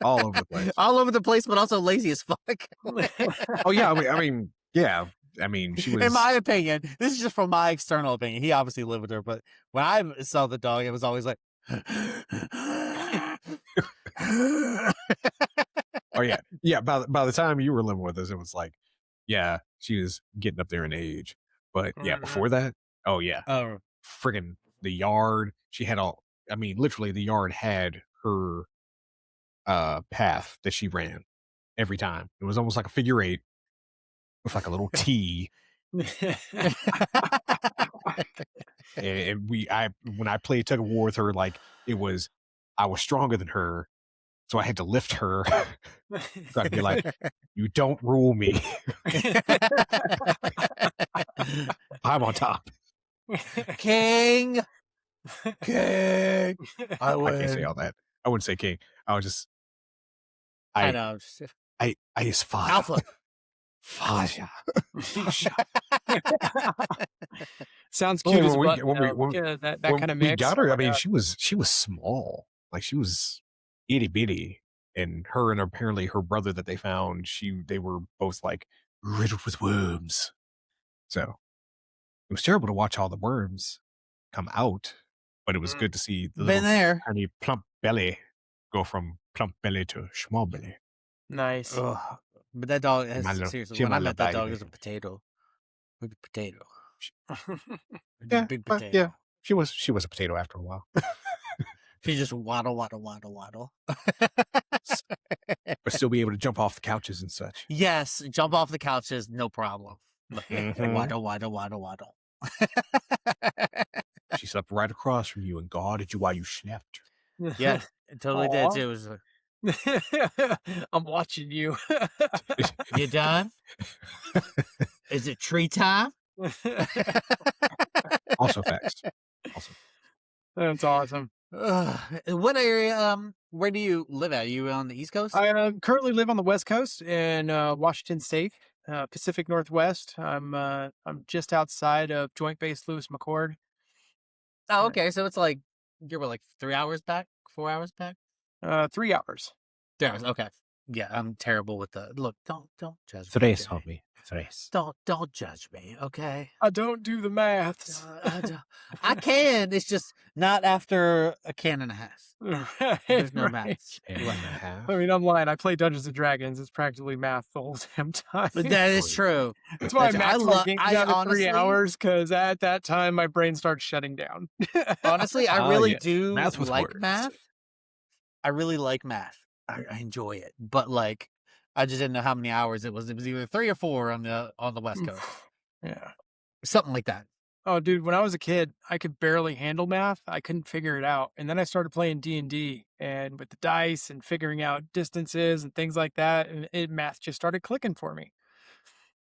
All over the place. All over the place, but also lazy as fuck. Oh yeah, I mean, yeah. I mean, she was. In my opinion, this is just from my external opinion. He obviously lived with her, but when I saw the dog, it was always like. Oh yeah, yeah. By the time you were living with us, it was like, yeah, she was getting up there in age. But yeah, before that, oh yeah, friggin' the yard. She had all. I mean, literally, the yard had her path that she ran every time. It was almost like a figure eight with like a little T. And when I played tug of war with her, like I was stronger than her, so I had to lift her. So I'd be like, "You don't rule me. I'm on top." King. I can't say all that. I wouldn't say king. I was just. I know. I is father. Alpha. Father. Sounds Well, cute as a when we button, when we though. when, Yeah, that when kind of we mix. got Oh her, I my mean, god. she was small, like she was itty bitty, and her and apparently her brother that they found, they were both like riddled with worms. So it was terrible to watch all the worms come out, but it was good to see the Been little there. tiny plump belly go from plump belly to small belly. Nice. Ugh. But that dog She my has little, seriously. she When my I little met that dog, it baby. was a potato. With a potato. It was a Yeah, big but potato. yeah, she was a potato after a while. She just waddle, waddle, waddle, waddle. But still be able to jump off the couches and such. Yes, jump off the couches, no problem. Mhm. Waddle, waddle, waddle, waddle. She slept right across from you and guarded you while you slept. Yeah, it totally did Aw. too. It was I'm watching you. you done? Is it tree time? Also facts. Also. That's awesome. What area? Where do you live at? Are you on the East Coast? I currently live on the West Coast in Washington State, Pacific Northwest. I'm just outside of Joint Base Lewis McChord. Oh, okay. So it's like you're like 3 hours back, 4 hours back. 3 hours. 3 hours. Okay. Yeah, I'm terrible with the look. Don't judge me. Tres, Jay. homie. Tres. Don't judge me. Okay. I don't do the maths. I can. It's just not after a can and a half. There's no Right. maths. And a half. I mean, I'm lying. I play Dungeons and Dragons. It's practically math the whole damn time. But that is true. That's why I That's- max my games I down to honestly, 3 hours, because at that time my brain starts shutting down. honestly, I Ah, really yes. do Math with like words. math. I really like math. I enjoy it, but like, I just didn't know how many hours it was. It was either 3 or 4 on the West Coast, Yeah. something like that. Oh, dude, when I was a kid, I could barely handle math. I couldn't figure it out. And then I started playing D&D, and with the dice and figuring out distances and things like that, and math just started clicking for me.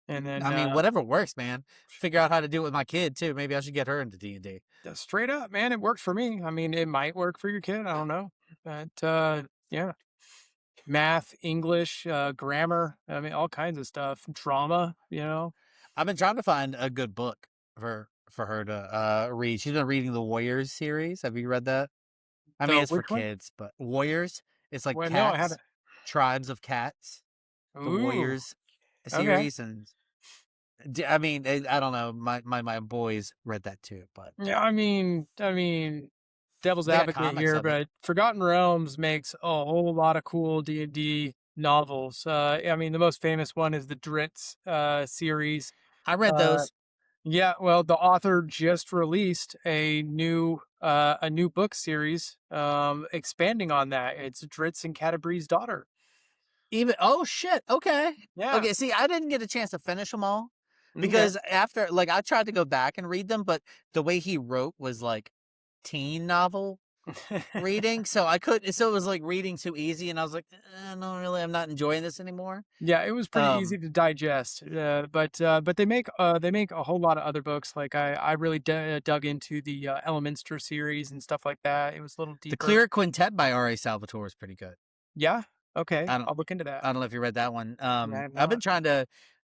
And then I mean, whatever works, man. Figure out how to do it with my kid too. Maybe I should get her into D&D. straight up, man, it worked for me. I mean, it might work for your kid. I don't know. But yeah. Math, English, grammar, I mean, all kinds of stuff. Drama, you know. I've been trying to find a good book for her to read. She's been reading the Warriors series. Have you read that? I mean, So it's for which one? kids, but Warriors. It's like Well, no, I cats, haven't. tribes of cats. The Ooh, Warriors okay. series, and I mean, I don't know. My boys read that too, but Yeah, I mean, devil's they got advocate comics here, of it. but Forgotten Realms makes a whole lot of cool D&D novels. I mean, the most famous one is the Dritz series. I read Uh, those. yeah, well, the author just released a new book series expanding on that. It's Dritz and Canterbury's daughter. Even oh shit, okay. Yeah. Okay, see, I didn't get a chance to finish them all Okay. because after like I tried to go back and read them, but the way he wrote was like teen novel reading, so I couldn't. So it was like reading too easy, and I was like, no, really, I'm not enjoying this anymore. Yeah, it was pretty easy to digest, but they make a whole lot of other books. Like I really dug into the Elemenster series and stuff like that. It was a little The deeper. Clear Quintet by R.A. Salvatore is pretty good. Yeah. Okay. I don't- I'll look into that. I don't know if you read that one. I have I've been not. trying to.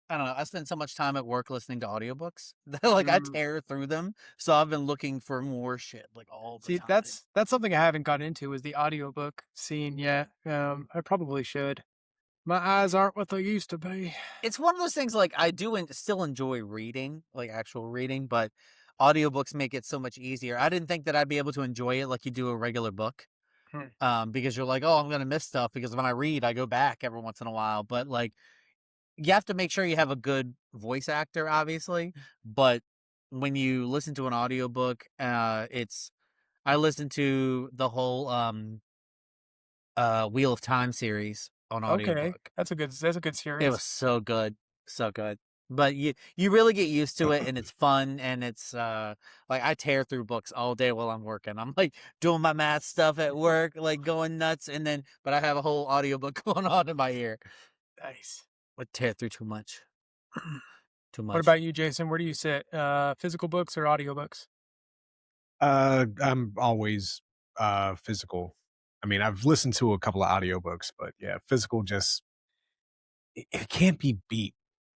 I don't know. I spend so much time at work listening to audiobooks that like I Mm. tear through them. So I've been looking for more shit like all the See, time. that's something I haven't got into is the audiobook scene yet. I probably should. My eyes aren't what they used to be. It's one of those things like I do still enjoy reading, like actual reading, but audiobooks make it so much easier. I didn't think that I'd be able to enjoy it like you do a regular book. Because you're like, oh, I'm gonna miss stuff because when I read, I go back every once in a while. But like, you have to make sure you have a good voice actor, obviously. But when you listen to an audiobook, I listened to the whole Wheel of Time series on Okay, audiobook. that's a good series. It was so good, so good. But you really get used to it, and it's fun, and it's like I tear through books all day while I'm working. I'm like doing my math stuff at work, like going nuts, and then but I have a whole audiobook going on in my ear. Nice. I tear through too much. Too much. What about you, Jason? Where do you sit? Physical books or audiobooks? I'm always physical. I mean, I've listened to a couple of audiobooks, but yeah, physical just it can't be beat.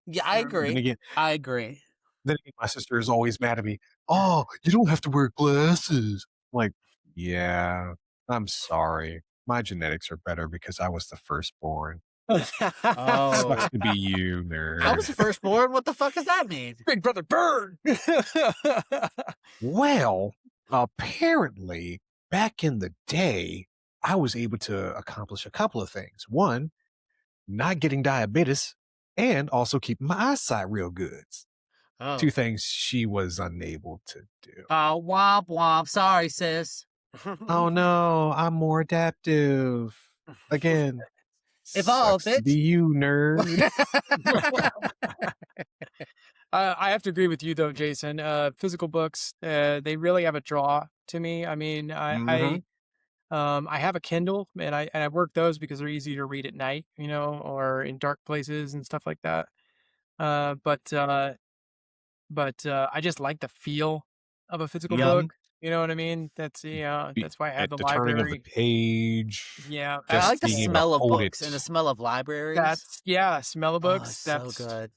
Yeah, I Mm. agree. Then again, I agree. then again, my sister is always mad at me. Oh, you don't have to wear glasses. I'm like, yeah, I'm sorry. My genetics are better because I was the firstborn. Oh, Sucks to be you, I nerd. was the firstborn. What the fuck does that mean? Big brother burn. Well, apparently, back in the day, I was able to accomplish a couple of things. One, not getting diabetes, and also keeping my eyesight real good. Oh, Two things she was unable to do. oh, womp womp. Sorry, sis. Oh no, I'm more adaptive. Again, Evolve, sucks to be bitch. you, nerd. I have to agree with you though, Jason. Physical books, they really have a draw to me. I mean, Mhm. I have a Kindle, and I work those because they're easy to read at night, or in dark places and stuff like that. Uh, but uh, but I just like the feel of a physical Yep. book. You know what I mean? That's why I have At the the turning of the library. page, Yeah, I like just the being able to smell of hold it. books and the smell of libraries. smell of Oh, it's books. so good.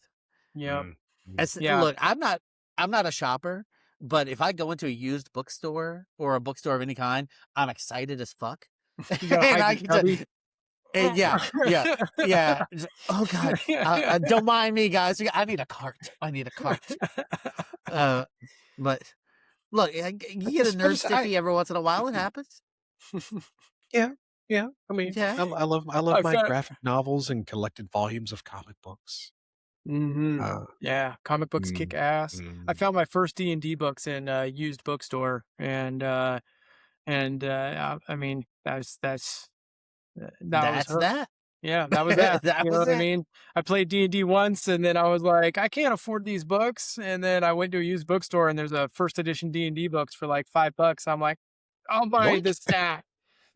Yeah, Mm, mm. yeah. Look, I'm not a shopper, but if I go into a used bookstore or a bookstore of any kind, I'm excited as fuck. You gotta And hide I your can just, chubby. yeah. Oh God, don't mind me, guys. I need a cart. I need a cart. Uh, but look, you get a nerd stiffy every once in a while. It happens. Yeah, yeah. I mean, Yeah. I love I my found, graphic novels and collected volumes of comic books. Uh, yeah, comic books kick mm, ass. I mm. found my first D&D books in a used bookstore, and I mean that was That's her. that. Yeah, that was that. That You know was what I it. mean? I played D&D once, and then I was like, I can't afford these books. And then I went to a used bookstore, and there's a first edition D&D books for like $5. I'm like, I'll buy Yoink! this stack.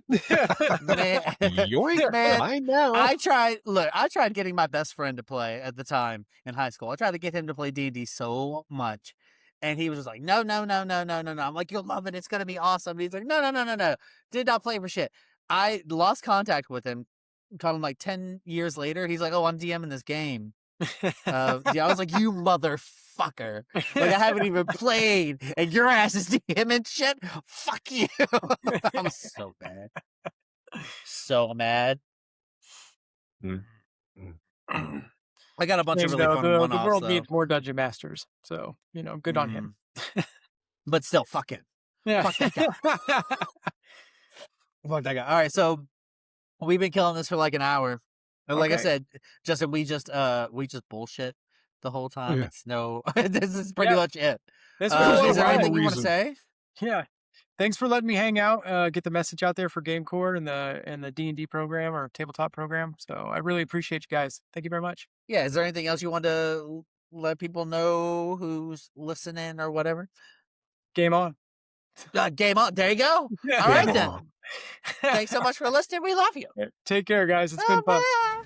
Man, Yoink! man, Mine now. I tried getting my best friend to play at the time in high school. I tried to get him to play D&D so much. And he was just like, no, no, no, no, no, no, no. I'm like, you'll love it. It's going to be awesome. And he's like, no, no, no, no, no. Did not play for shit. I lost contact with him. Called him like 10 years later. He's like, oh, I'm DMing this game. Yeah, I was like, you motherfucker. Like, I haven't even played, and your ass is DMing shit. Fuck you. I'm so mad. So mad. Mm, mm. I got a bunch of And really fun the one-offs, world though. needs more dungeon masters. So, good on him. But still, fuck him. Yeah. Fuck that guy. Fuck that guy. All right, so we've been killing this for like an hour. And like I Okay. said, Justin, we just bullshit the whole time. Yeah. It's no, this is pretty much it. That's Is there rhyme or anything you want to reason. say? Yeah. Thanks for letting me hang out, get the message out there for GameCore and the D&D program or tabletop program. So I really appreciate you guys. Thank you very much. Yeah, is there anything else you want to let people know who's listening or whatever? Game on. Game on. There you go. All Game right, on. then. Thanks so much for listening. We love you. Take care, guys. It's been fun. Bye.